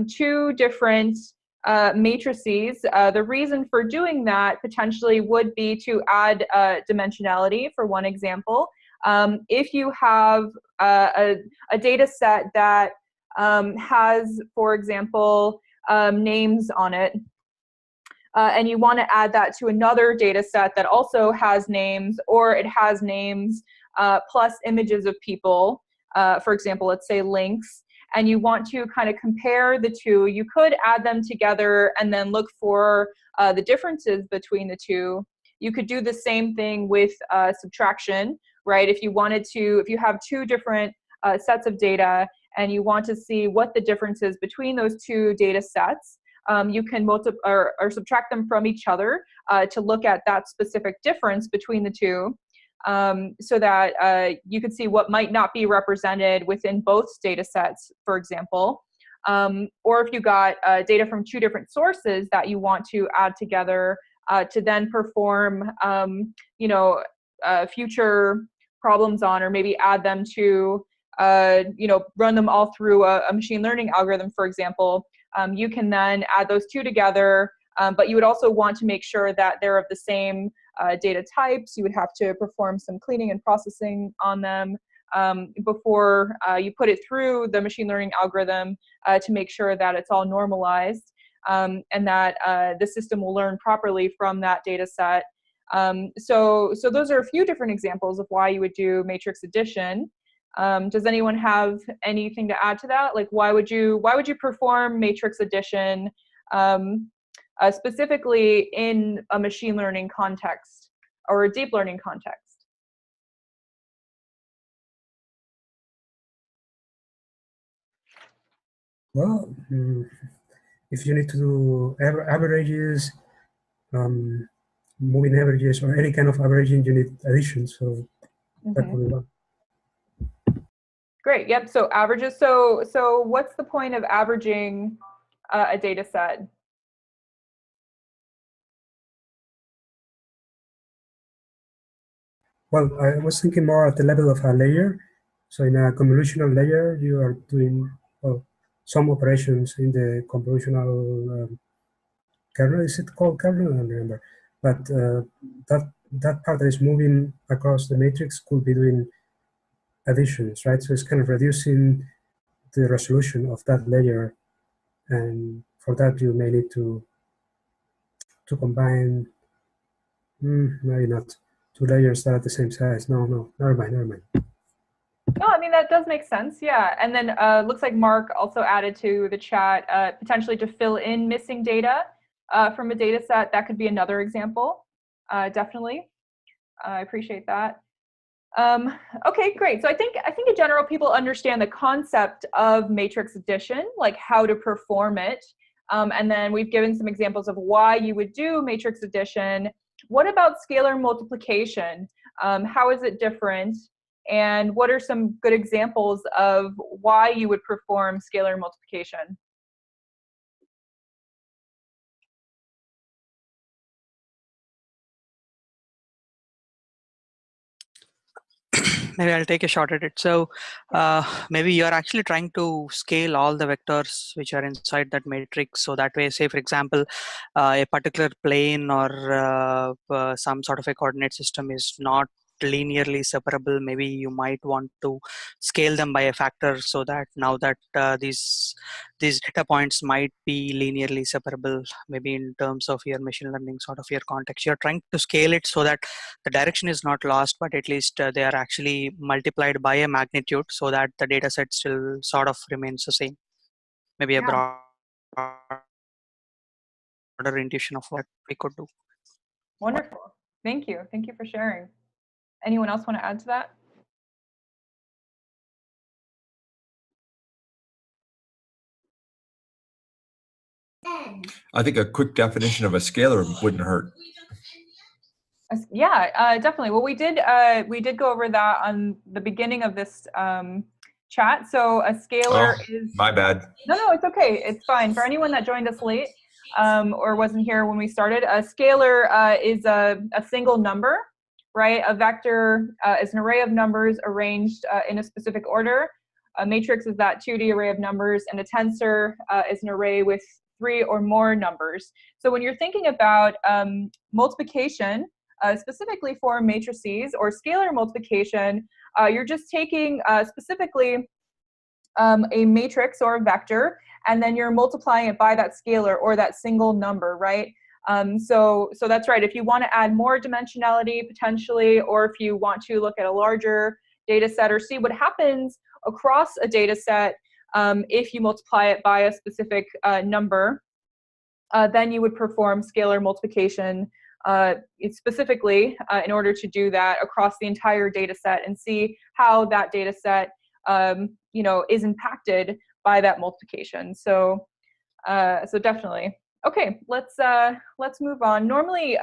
two different matrices, the reason for doing that potentially would be to add dimensionality, for one example. If you have a data set that has, for example, names on it, and you want to add that to another data set that also has names, or it has names plus images of people, for example, let's say links, and you want to kind of compare the two, you could add them together and then look for the differences between the two. You could do the same thing with subtraction, right? If you wanted to, if you have two different sets of data and you want to see what the difference is between those two data sets, you can multiply or subtract them from each other to look at that specific difference between the two, so that you can see what might not be represented within both data sets, for example. Or if you got data from two different sources that you want to add together to then perform future problems on, or maybe add them to run them all through a machine learning algorithm, for example. You can then add those two together, but you would also want to make sure that they're of the same data types. You would have to perform some cleaning and processing on them before you put it through the machine learning algorithm to make sure that it's all normalized, and that the system will learn properly from that data set. So those are a few different examples of why you would do matrix addition. Does anyone have anything to add to that? Like, why would you perform matrix addition specifically in a machine learning context or a deep learning context? Well, if you need to do averages, moving averages, or any kind of averaging, you need addition. So that would be one. Great. Yep. So averages. So what's the point of averaging a data set? Well, I was thinking more at the level of a layer. So in a convolutional layer, you are doing some operations in the convolutional kernel. Is it called kernel? I don't remember. But that part that is moving across the matrix could be doing additions, right? So it's kind of reducing the resolution of that layer, and for that you may need to combine, maybe not, two layers that are the same size. No, never mind. No, I mean, that does make sense. Yeah. And then looks like Mark also added to the chat potentially to fill in missing data from a data set. That could be another example. Definitely. I appreciate that. Okay, great. So I think in general people understand the concept of matrix addition, like how to perform it. And then we've given some examples of why you would do matrix addition. What about scalar multiplication? How is it different? And what are some good examples of why you would perform scalar multiplication? Maybe I'll take a shot at it. So maybe you're actually trying to scale all the vectors which are inside that matrix. So that way, say, for example, a particular plane or some sort of a coordinate system is not linearly separable. Maybe you might want to scale them by a factor so that now that these data points might be linearly separable, maybe in terms of your machine learning sort of your context, you're trying to scale it so that the direction is not lost, but at least they are actually multiplied by a magnitude so that the data set still sort of remains the same. Maybe a broader intuition of what we could do. Wonderful. Thank you. Thank you for sharing. Anyone else want to add to that? I think a quick definition of a scalar wouldn't hurt. Yeah, definitely. Well, we did go over that on the beginning of this chat. So a scalar Oh, is, my bad. no, it's okay. It's fine. For anyone that joined us late or wasn't here when we started, a scalar is a single number, right? A vector is an array of numbers arranged in a specific order. A matrix is that 2D array of numbers, and a tensor is an array with 3 or more numbers. So when you're thinking about multiplication, specifically for matrices or scalar multiplication, you're just taking specifically a matrix or a vector, and then you're multiplying it by that scalar or that single number, right? So that's right. If you want to add more dimensionality potentially, or if you want to look at a larger data set or see what happens across a data set if you multiply it by a specific number, then you would perform scalar multiplication specifically in order to do that across the entire data set and see how that data set is impacted by that multiplication. So definitely. Okay, let's move on. Normally,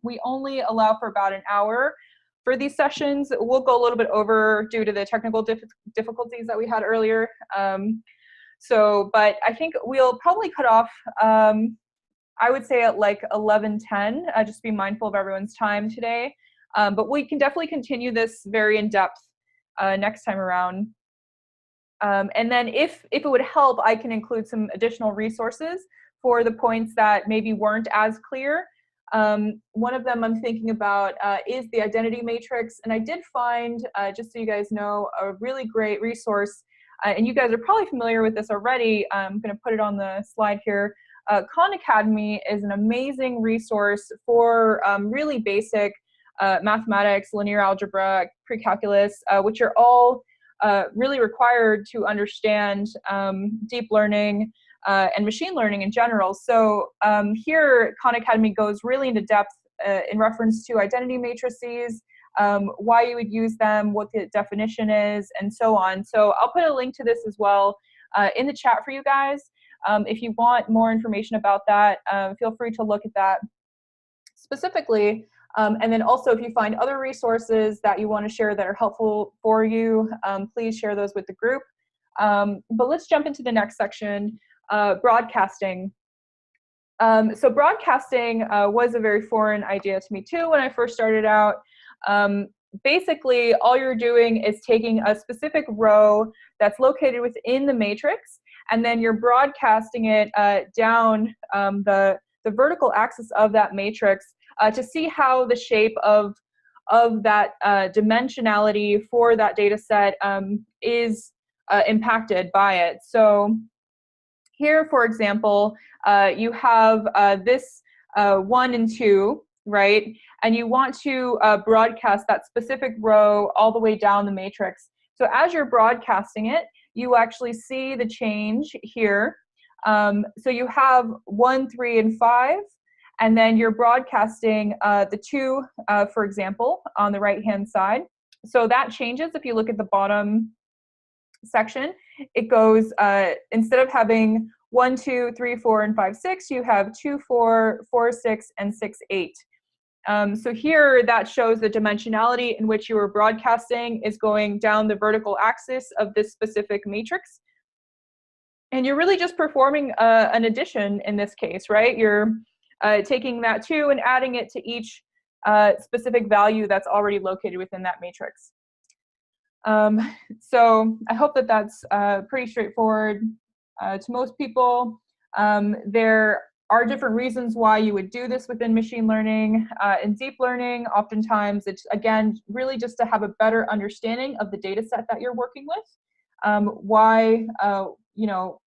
we only allow for about an hour for these sessions. We'll go a little bit over due to the technical difficulties that we had earlier. But I think we'll probably cut off, I would say at like 11:10, just be mindful of everyone's time today. But we can definitely continue this very in depth next time around. And then if it would help, I can include some additional resources for the points that maybe weren't as clear. One of them I'm thinking about is the identity matrix. And I did find, just so you guys know, a really great resource. And you guys are probably familiar with this already. I'm going to put it on the slide here. Khan Academy is an amazing resource for really basic mathematics, linear algebra, pre-calculus, which are all really required to understand deep learning and machine learning in general. So here, Khan Academy goes really into depth in reference to identity matrices, why you would use them, what the definition is, and so on. So I'll put a link to this as well in the chat for you guys. If you want more information about that, feel free to look at that specifically. And then also, if you find other resources that you want to share that are helpful for you, please share those with the group. But let's jump into the next section, broadcasting. So broadcasting was a very foreign idea to me too when I first started out. Basically, all you're doing is taking a specific row that's located within the matrix, and then you're broadcasting it down the vertical axis of that matrix to see how the shape of that dimensionality for that data set is impacted by it. So here, for example, you have this 1 and 2, right? And you want to broadcast that specific row all the way down the matrix. So as you're broadcasting it, you actually see the change here. So you have 1, 3, and 5, and then you're broadcasting the 2, for example, on the right-hand side. So that changes if you look at the bottom section. It goes, instead of having 1, 2, 3, 4, and 5, 6, you have 2, 4, 4, 6, and 6, 8. So here that shows the dimensionality in which you are broadcasting is going down the vertical axis of this specific matrix. And you're really just performing an addition in this case, right? You're taking that 2 and adding it to each specific value that's already located within that matrix. So I hope that that's pretty straightforward to most people. There are different reasons why you would do this within machine learning. In deep learning, oftentimes it's, again, really just to have a better understanding of the data set that you're working with, why,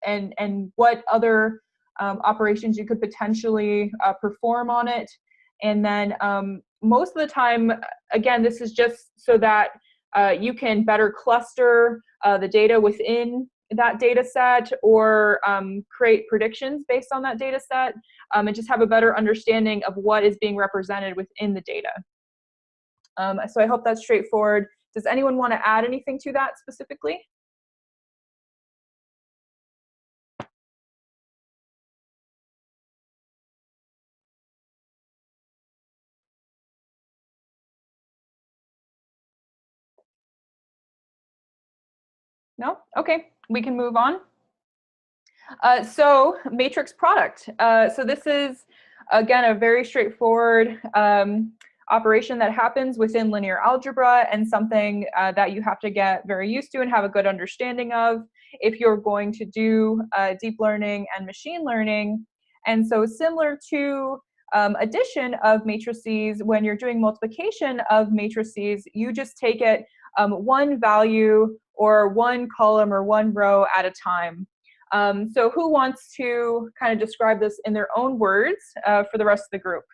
and what other operations you could potentially perform on it. And then most of the time, again, this is just so that you can better cluster the data within that data set, or create predictions based on that data set, and just have a better understanding of what is being represented within the data. So I hope that's straightforward. Does anyone want to add anything to that specifically? No? Okay, we can move on. So matrix product. So this is, again, a very straightforward operation that happens within linear algebra, and something that you have to get very used to and have a good understanding of if you're going to do deep learning and machine learning. And so similar to addition of matrices, when you're doing multiplication of matrices, you just take it one value or one column or one row at a time. So who wants to kind of describe this in their own words for the rest of the group?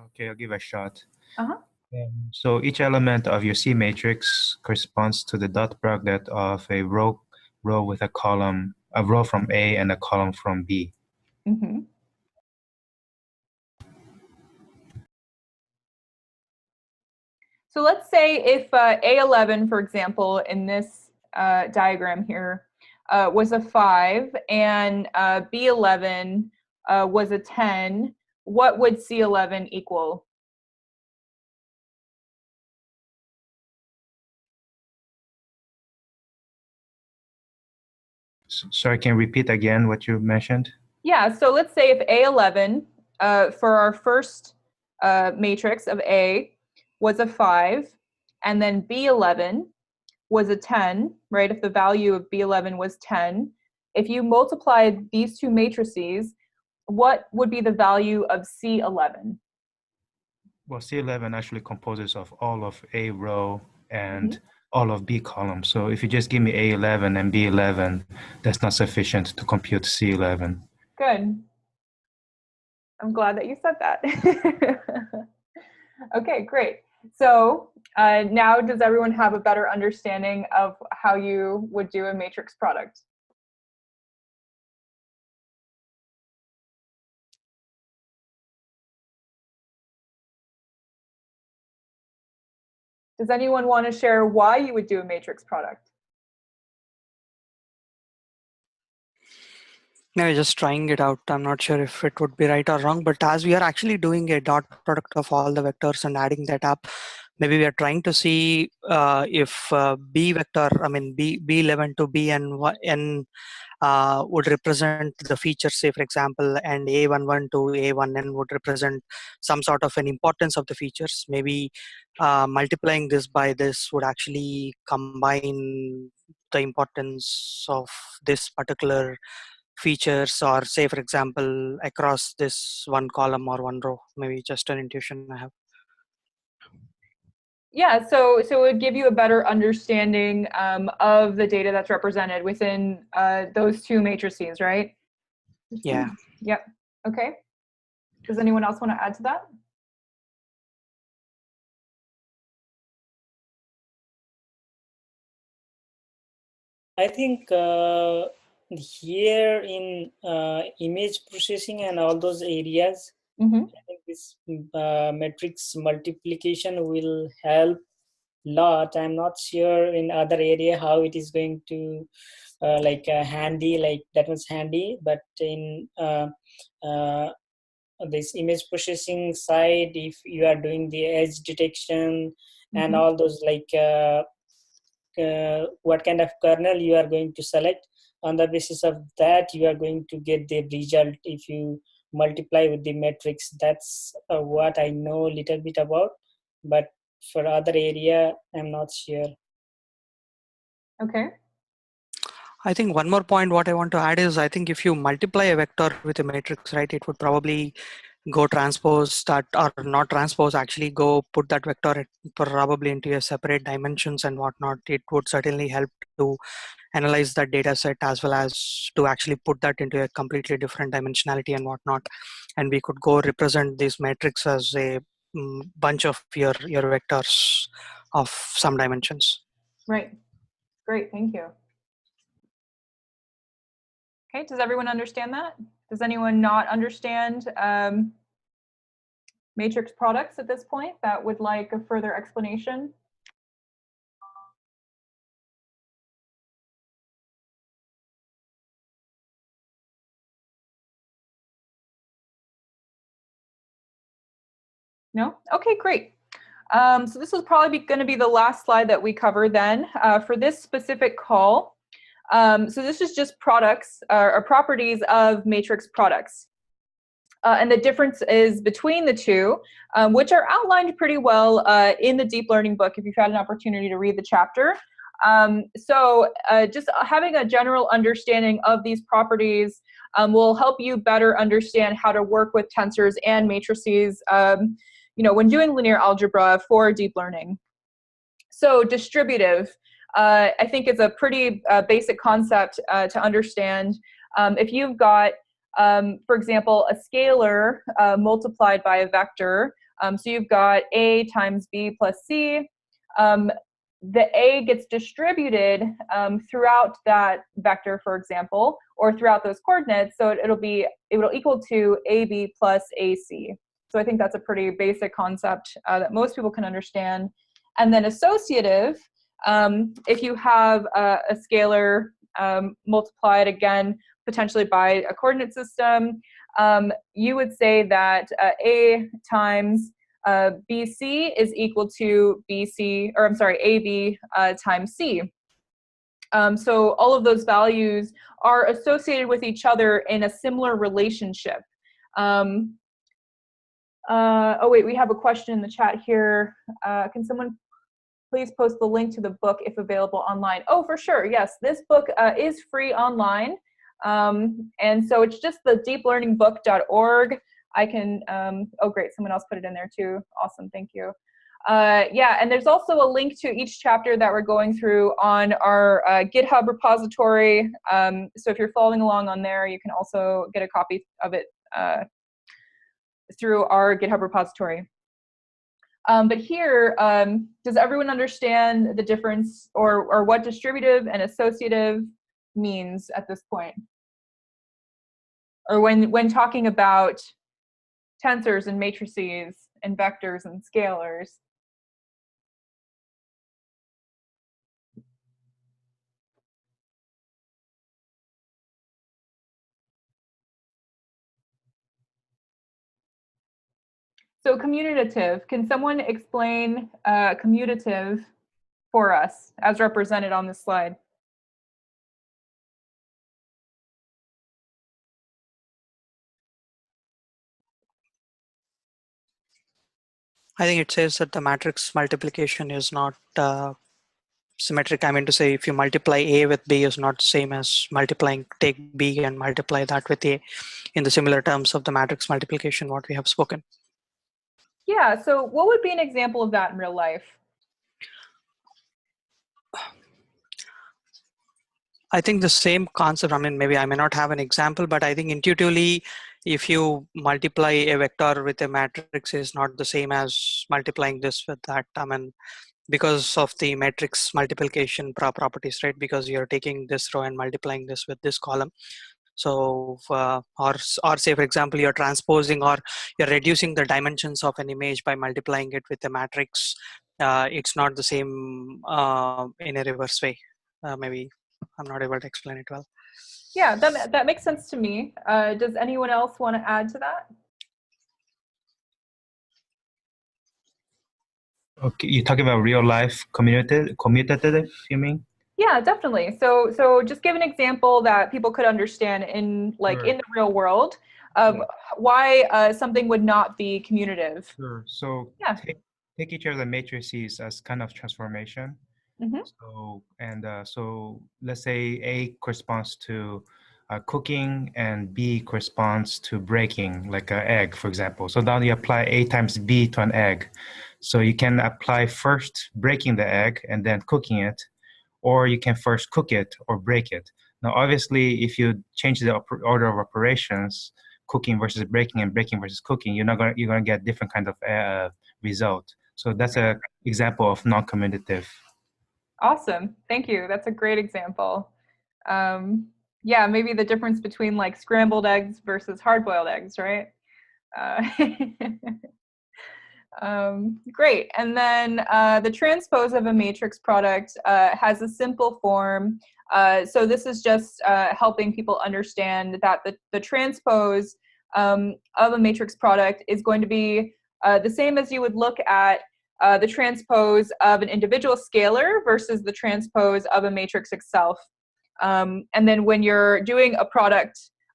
Okay, I'll give a shot. Uh-huh. So each element of your C matrix corresponds to the dot product of a row with a column, a row from A and a column from B. Mm-hmm. So let's say if A11, for example, in this diagram here, was a 5 and B11 was a 10, what would C11 equal? Sorry, can you repeat again what you mentioned? Yeah, so let's say if A11 for our first matrix of A was a 5, and then B11 was a 10, right? If the value of B11 was 10, if you multiplied these two matrices, what would be the value of C11? Well, C11 actually composes of all of A row and all of B column. So if you just give me A11 and B11, that's not sufficient to compute C11. Good. I'm glad that you said that. Okay, great. So now does everyone have a better understanding of how you would do a matrix product? Does anyone want to share why you would do a matrix product? Maybe just trying it out. I'm not sure if it would be right or wrong, but as we are actually doing a dot product of all the vectors and adding that up, maybe we are trying to see if B vector, I mean B11 to Bn would represent the features, say for example, and A11 to A1n would represent some sort of an importance of the features. Maybe multiplying this by this would actually combine the importance of this particular features, or say for example across this one column or one row. Maybe just an intuition I have. Yeah, so it would give you a better understanding of the data that's represented within those two matrices, right? Yeah. Yep. Okay. Does anyone else want to add to that? I think here in image processing and all those areas, I think this matrix multiplication will help lot. I'm not sure in other area how it is going to handy, like that was handy, but in this image processing side, if you are doing the edge detection and all those what kind of kernel you are going to select, on the basis of that you are going to get the result if you multiply with the matrix. That's what I know a little bit about, but for other area I'm not sure. Okay. I think one more point what I want to add is, I think if you multiply a vector with a matrix, right, it would probably go transpose that, or not transpose, actually go put that vector probably into a separate dimensions and whatnot. It would certainly help to analyze that data set as well as to actually put that into a completely different dimensionality and whatnot. And we could go represent this matrix as a bunch of your vectors of some dimensions. Right. Great. Thank you. Okay. Does everyone understand that? Does anyone not understand matrix products at this point that would like a further explanation? No? Okay, great. So this is probably going to be the last slide that we cover then for this specific call. So this is just products or properties of matrix products. And the difference is between the two, which are outlined pretty well in the deep learning book if you've had an opportunity to read the chapter. So just having a general understanding of these properties will help you better understand how to work with tensors and matrices when doing linear algebra for deep learning. So distributive, I think is a pretty basic concept to understand. If you've got, for example, a scalar multiplied by a vector, so you've got a times b plus c, the a gets distributed throughout that vector, for example, or throughout those coordinates, so it will equal to ab plus ac. So I think that's a pretty basic concept that most people can understand. And then associative, if you have a scalar multiplied again, potentially by a coordinate system, you would say that a times BC is equal to AB times C. So all of those values are associated with each other in a similar relationship. Oh wait, we have a question in the chat here. Can someone please post the link to the book if available online? Oh, for sure, yes. This book is free online. And so it's just the deeplearningbook.org. I can, oh great, someone else put it in there too. Awesome, thank you. Yeah, and there's also a link to each chapter that we're going through on our GitHub repository. So if you're following along on there, you can also get a copy of it through our GitHub repository. But here, does everyone understand the difference or what distributive and associative means at this point? Or when talking about tensors and matrices and vectors and scalars? So commutative, can someone explain commutative for us as represented on this slide? I think it says that the matrix multiplication is not symmetric. I mean to say, if you multiply A with B is not the same as take B and multiply that with A in the similar terms of the matrix multiplication, what we have spoken. Yeah, so what would be an example of that in real life? I think the same concept, I mean, maybe I may not have an example, but I think intuitively, if you multiply a vector with a matrix is not the same as multiplying this with that. I mean, because of the matrix multiplication properties, right? Because you're taking this row and multiplying this with this column. So, or say, for example, you're transposing or you're reducing the dimensions of an image by multiplying it with a matrix. It's not the same in a reverse way. Maybe I'm not able to explain it well. Yeah, that makes sense to me. Does anyone else want to add to that? Okay, you're talking about real life commutative, you mean? Yeah, definitely. So just give an example that people could understand in Sure. in the real world of why something would not be commutative. Sure. So Yeah. take each of the matrices as kind of transformation. Mm-hmm. So let's say A corresponds to cooking and B corresponds to breaking, like an egg, for example. So now you apply A times B to an egg. So you can apply first breaking the egg and then cooking it, or you can first cook it or break it. Now, obviously, if you change the order of operations, cooking versus breaking and breaking versus cooking, you're gonna get different kind of result. So that's an example of non-commutative. Awesome. Thank you. That's a great example. Yeah, maybe the difference between like scrambled eggs versus hard-boiled eggs, right? Great. And then the transpose of a matrix product has a simple form. So this is just helping people understand that the transpose of a matrix product is going to be the same as you would look at the transpose of an individual scalar versus the transpose of a matrix itself. And then when you're doing a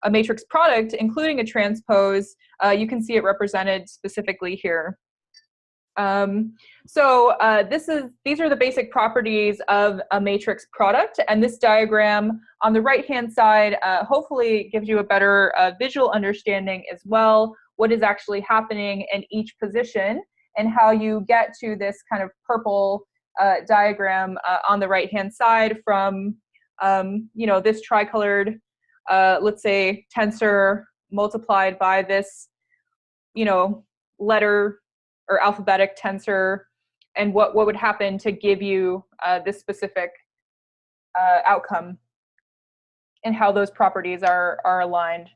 matrix product, including a transpose, you can see it represented specifically here. These are the basic properties of a matrix product, and this diagram on the right-hand side hopefully gives you a better visual understanding as well, what is actually happening in each position and how you get to this kind of purple diagram on the right-hand side from this tricolored, let's say, tensor multiplied by this, letter or alphabetic tensor, and what would happen to give you this specific outcome and how those properties are aligned.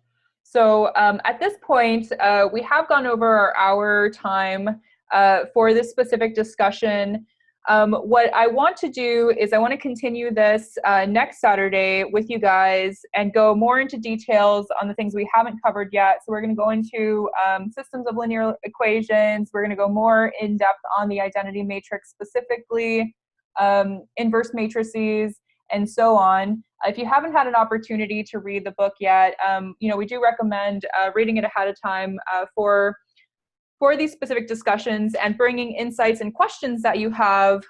So at this point, we have gone over our time for this specific discussion. What I want to do is I want to continue this next Saturday with you guys and go more into details on the things we haven't covered yet. So we're going to go into systems of linear equations. We're going to go more in depth on the identity matrix specifically, inverse matrices, and so on. If you haven't had an opportunity to read the book yet, we do recommend reading it ahead of time for these specific discussions and bringing insights and questions that you have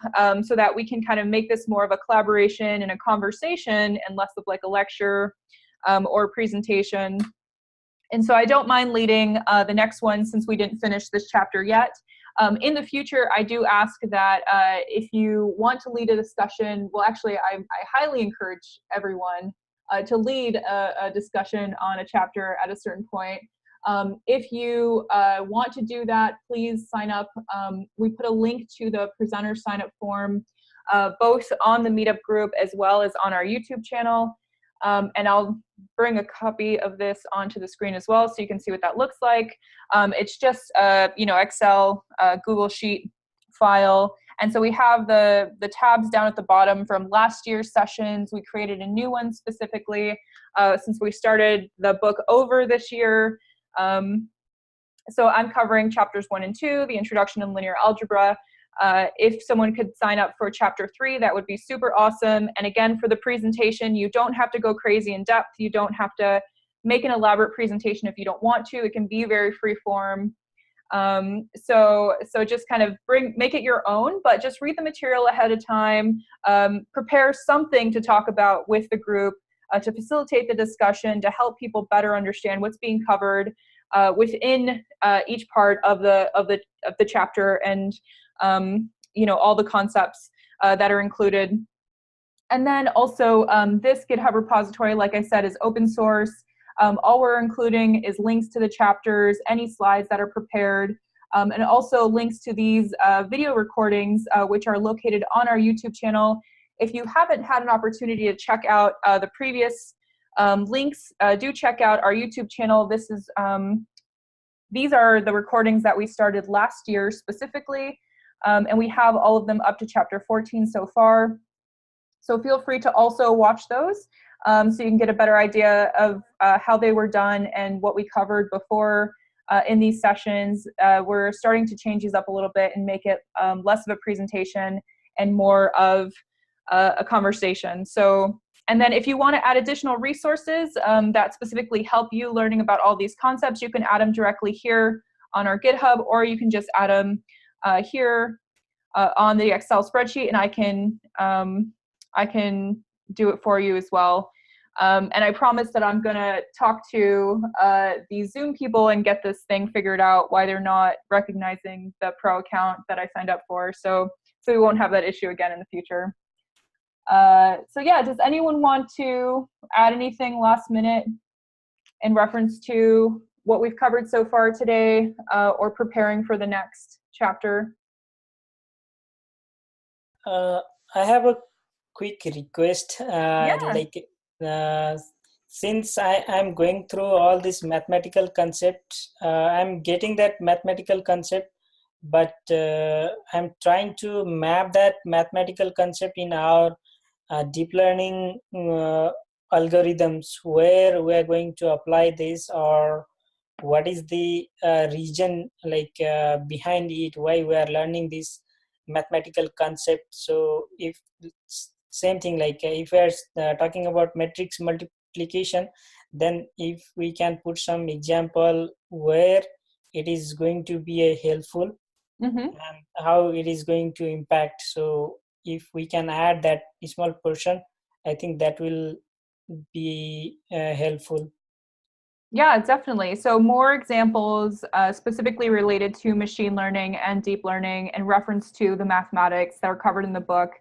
so that we can kind of make this more of a collaboration and a conversation and less of like a lecture or presentation. And so I don't mind leading the next one since we didn't finish this chapter yet. In the future, I do ask that if you want to lead a discussion, well, actually, I highly encourage everyone to lead a discussion on a chapter at a certain point. If you want to do that, please sign up. We put a link to the presenter sign up form, both on the meetup group as well as on our YouTube channel. And I'll bring a copy of this onto the screen as well so you can see what that looks like. It's just Excel, Google Sheet file. And so we have the tabs down at the bottom from last year's sessions. We created a new one specifically since we started the book over this year. So I'm covering chapters 1 and 2, the introduction in linear algebra. If someone could sign up for chapter 3, that would be super awesome. And again, for the presentation, you don't have to go crazy in depth. You don't have to make an elaborate presentation if you don't want to. It can be very free form. So just kind of make it your own, but just read the material ahead of time. Prepare something to talk about with the group to facilitate the discussion, to help people better understand what's being covered within each part of the chapter, and all the concepts that are included. And then also this GitHub repository, like I said, is open source. All we're including is links to the chapters, any slides that are prepared, and also links to these video recordings, which are located on our YouTube channel. If you haven't had an opportunity to check out the previous links, do check out our YouTube channel. These are the recordings that we started last year specifically, and we have all of them up to chapter 14 so far. So feel free to also watch those so you can get a better idea of how they were done and what we covered before in these sessions. We're starting to change these up a little bit and make it less of a presentation and more of a conversation. So, and then if you want to add additional resources that specifically help you learning about all these concepts, you can add them directly here on our GitHub, or you can just add them here on the Excel spreadsheet, and I can do it for you as well. And I promise that I'm gonna talk to these Zoom people and get this thing figured out, why they're not recognizing the pro account that I signed up for. So we won't have that issue again in the future. So yeah, does anyone want to add anything last minute in reference to what we've covered so far today, or preparing for the next chapter? I have a quick request. Yeah. Since I'm going through all these mathematical concepts, I'm getting that mathematical concept, but I'm trying to map that mathematical concept in our deep learning algorithms, where we're going to apply this, or what is the reason like behind it, why we are learning this mathematical concept. So if same thing, like if we are talking about matrix multiplication, then if we can put some example where it is going to be a helpful and how it is going to impact. So if we can add that small portion, I think that will be helpful. Yeah, definitely. So more examples specifically related to machine learning and deep learning in reference to the mathematics that are covered in the book.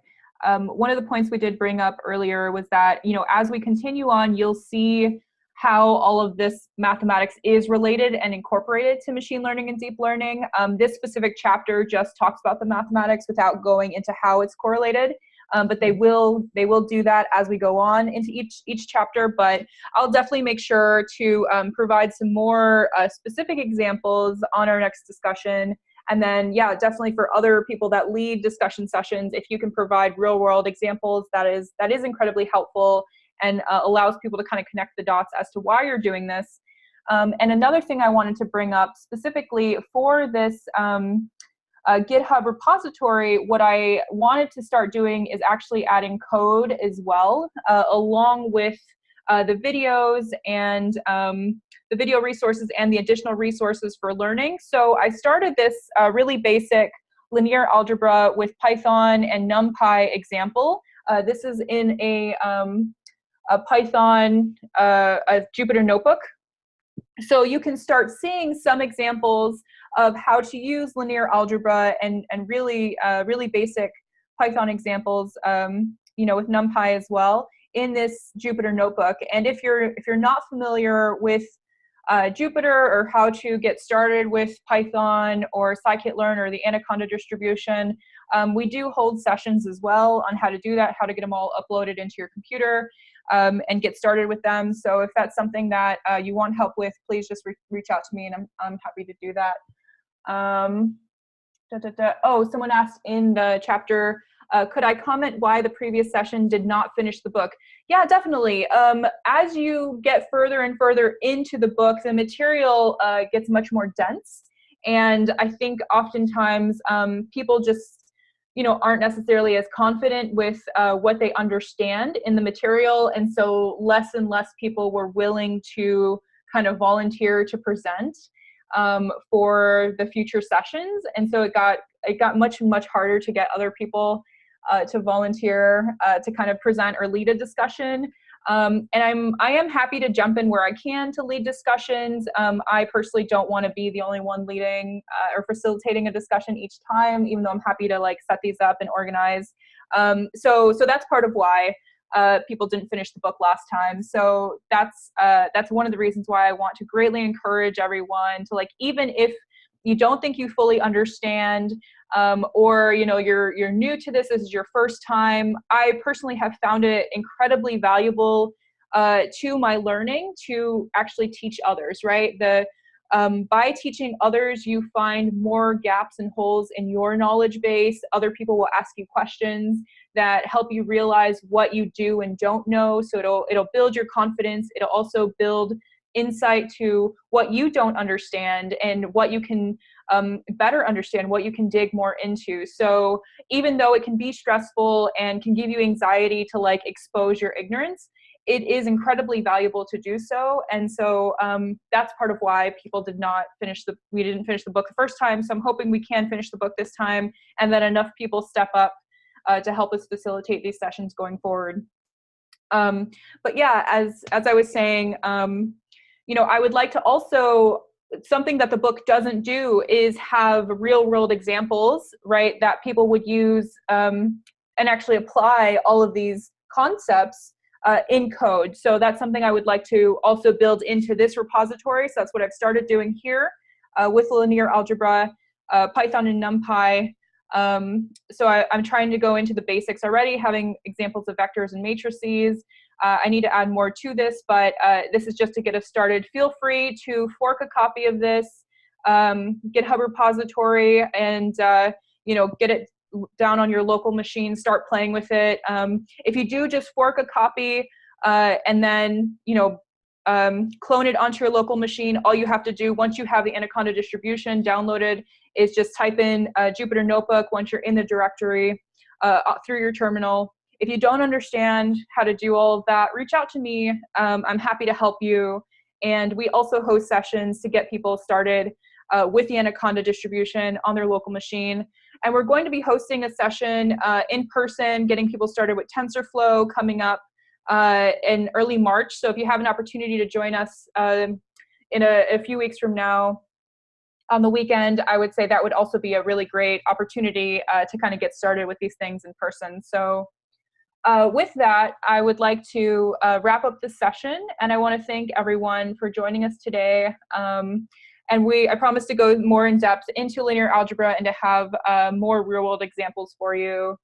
One of the points we did bring up earlier was that, you know, as we continue on, you'll see how all of this mathematics is related and incorporated to machine learning and deep learning. This specific chapter just talks about the mathematics without going into how it's correlated. But they will do that as we go on into each chapter. But I'll definitely make sure to provide some more specific examples on our next discussion. And then, yeah, definitely for other people that lead discussion sessions, if you can provide real world examples, that is incredibly helpful and allows people to kind of connect the dots as to why you're doing this. And another thing I wanted to bring up specifically for this GitHub repository, what I wanted to start doing is actually adding code as well, along with the videos and the video resources and the additional resources for learning. So I started this really basic linear algebra with Python and NumPy example. This is in a Python, a Jupyter notebook. So you can start seeing some examples of how to use linear algebra and really really basic Python examples, you know, with NumPy as well in this Jupyter notebook. And if you're not familiar with Jupyter or how to get started with Python or scikit-learn or the Anaconda distribution, we do hold sessions as well on how to do that, how to get them all uploaded into your computer and get started with them. So if that's something that you want help with, please just reach out to me and I'm happy to do that. Oh, someone asked in the chapter, could I comment why the previous session did not finish the book? Yeah, definitely. As you get further and further into the book, the material gets much more dense. And I think oftentimes people just, you know, aren't necessarily as confident with what they understand in the material. And so less and less people were willing to kind of volunteer to present for the future sessions. And so it got much harder to get other people to volunteer to kind of present or lead a discussion. And I am happy to jump in where I can to lead discussions. I personally don't want to be the only one leading or facilitating a discussion each time, even though I'm happy to like set these up and organize. So that's part of why people didn't finish the book last time. So that's one of the reasons why I want to greatly encourage everyone to, like, even if you don't think you fully understand, or you know you're new to this is your first time, I personally have found it incredibly valuable to my learning to actually teach others, right? By teaching others, you find more gaps and holes in your knowledge base. Other people will ask you questions that help you realize what you do and don't know. So it'll build your confidence. It'll also build insight to what you don't understand and what you can better understand, what you can dig more into. So even though it can be stressful and can give you anxiety to like expose your ignorance, it is incredibly valuable to do so. And so that's part of why people we didn't finish the book the first time. So I'm hoping we can finish the book this time and that enough people step up to help us facilitate these sessions going forward. But yeah, as I was saying, you know, I would like to also, something that the book doesn't do is have real world examples, right, that people would use and actually apply all of these concepts in code. So that's something I would like to also build into this repository. So that's what I've started doing here with linear algebra, Python and NumPy. So I'm trying to go into the basics already, having examples of vectors and matrices. I need to add more to this, but this is just to get us started. Feel free to fork a copy of this GitHub repository and you know, get it down on your local machine, start playing with it. If you do just fork a copy and then, you know, clone it onto your local machine. All you have to do once you have the Anaconda distribution downloaded is just type in Jupyter Notebook once you're in the directory through your terminal. If you don't understand how to do all of that, reach out to me. I'm happy to help you. And we also host sessions to get people started with the Anaconda distribution on their local machine. And we're going to be hosting a session in person, getting people started with TensorFlow coming up in early March. So if you have an opportunity to join us in a few weeks from now on the weekend, I would say that would also be a really great opportunity to kind of get started with these things in person. So with that, I would like to wrap up this session, and I want to thank everyone for joining us today. And I promise to go more in depth into linear algebra and to have more real-world examples for you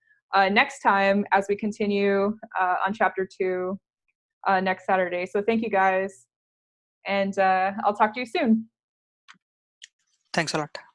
next time as we continue on chapter 2 next Saturday. So thank you guys, and I'll talk to you soon. Thanks a lot.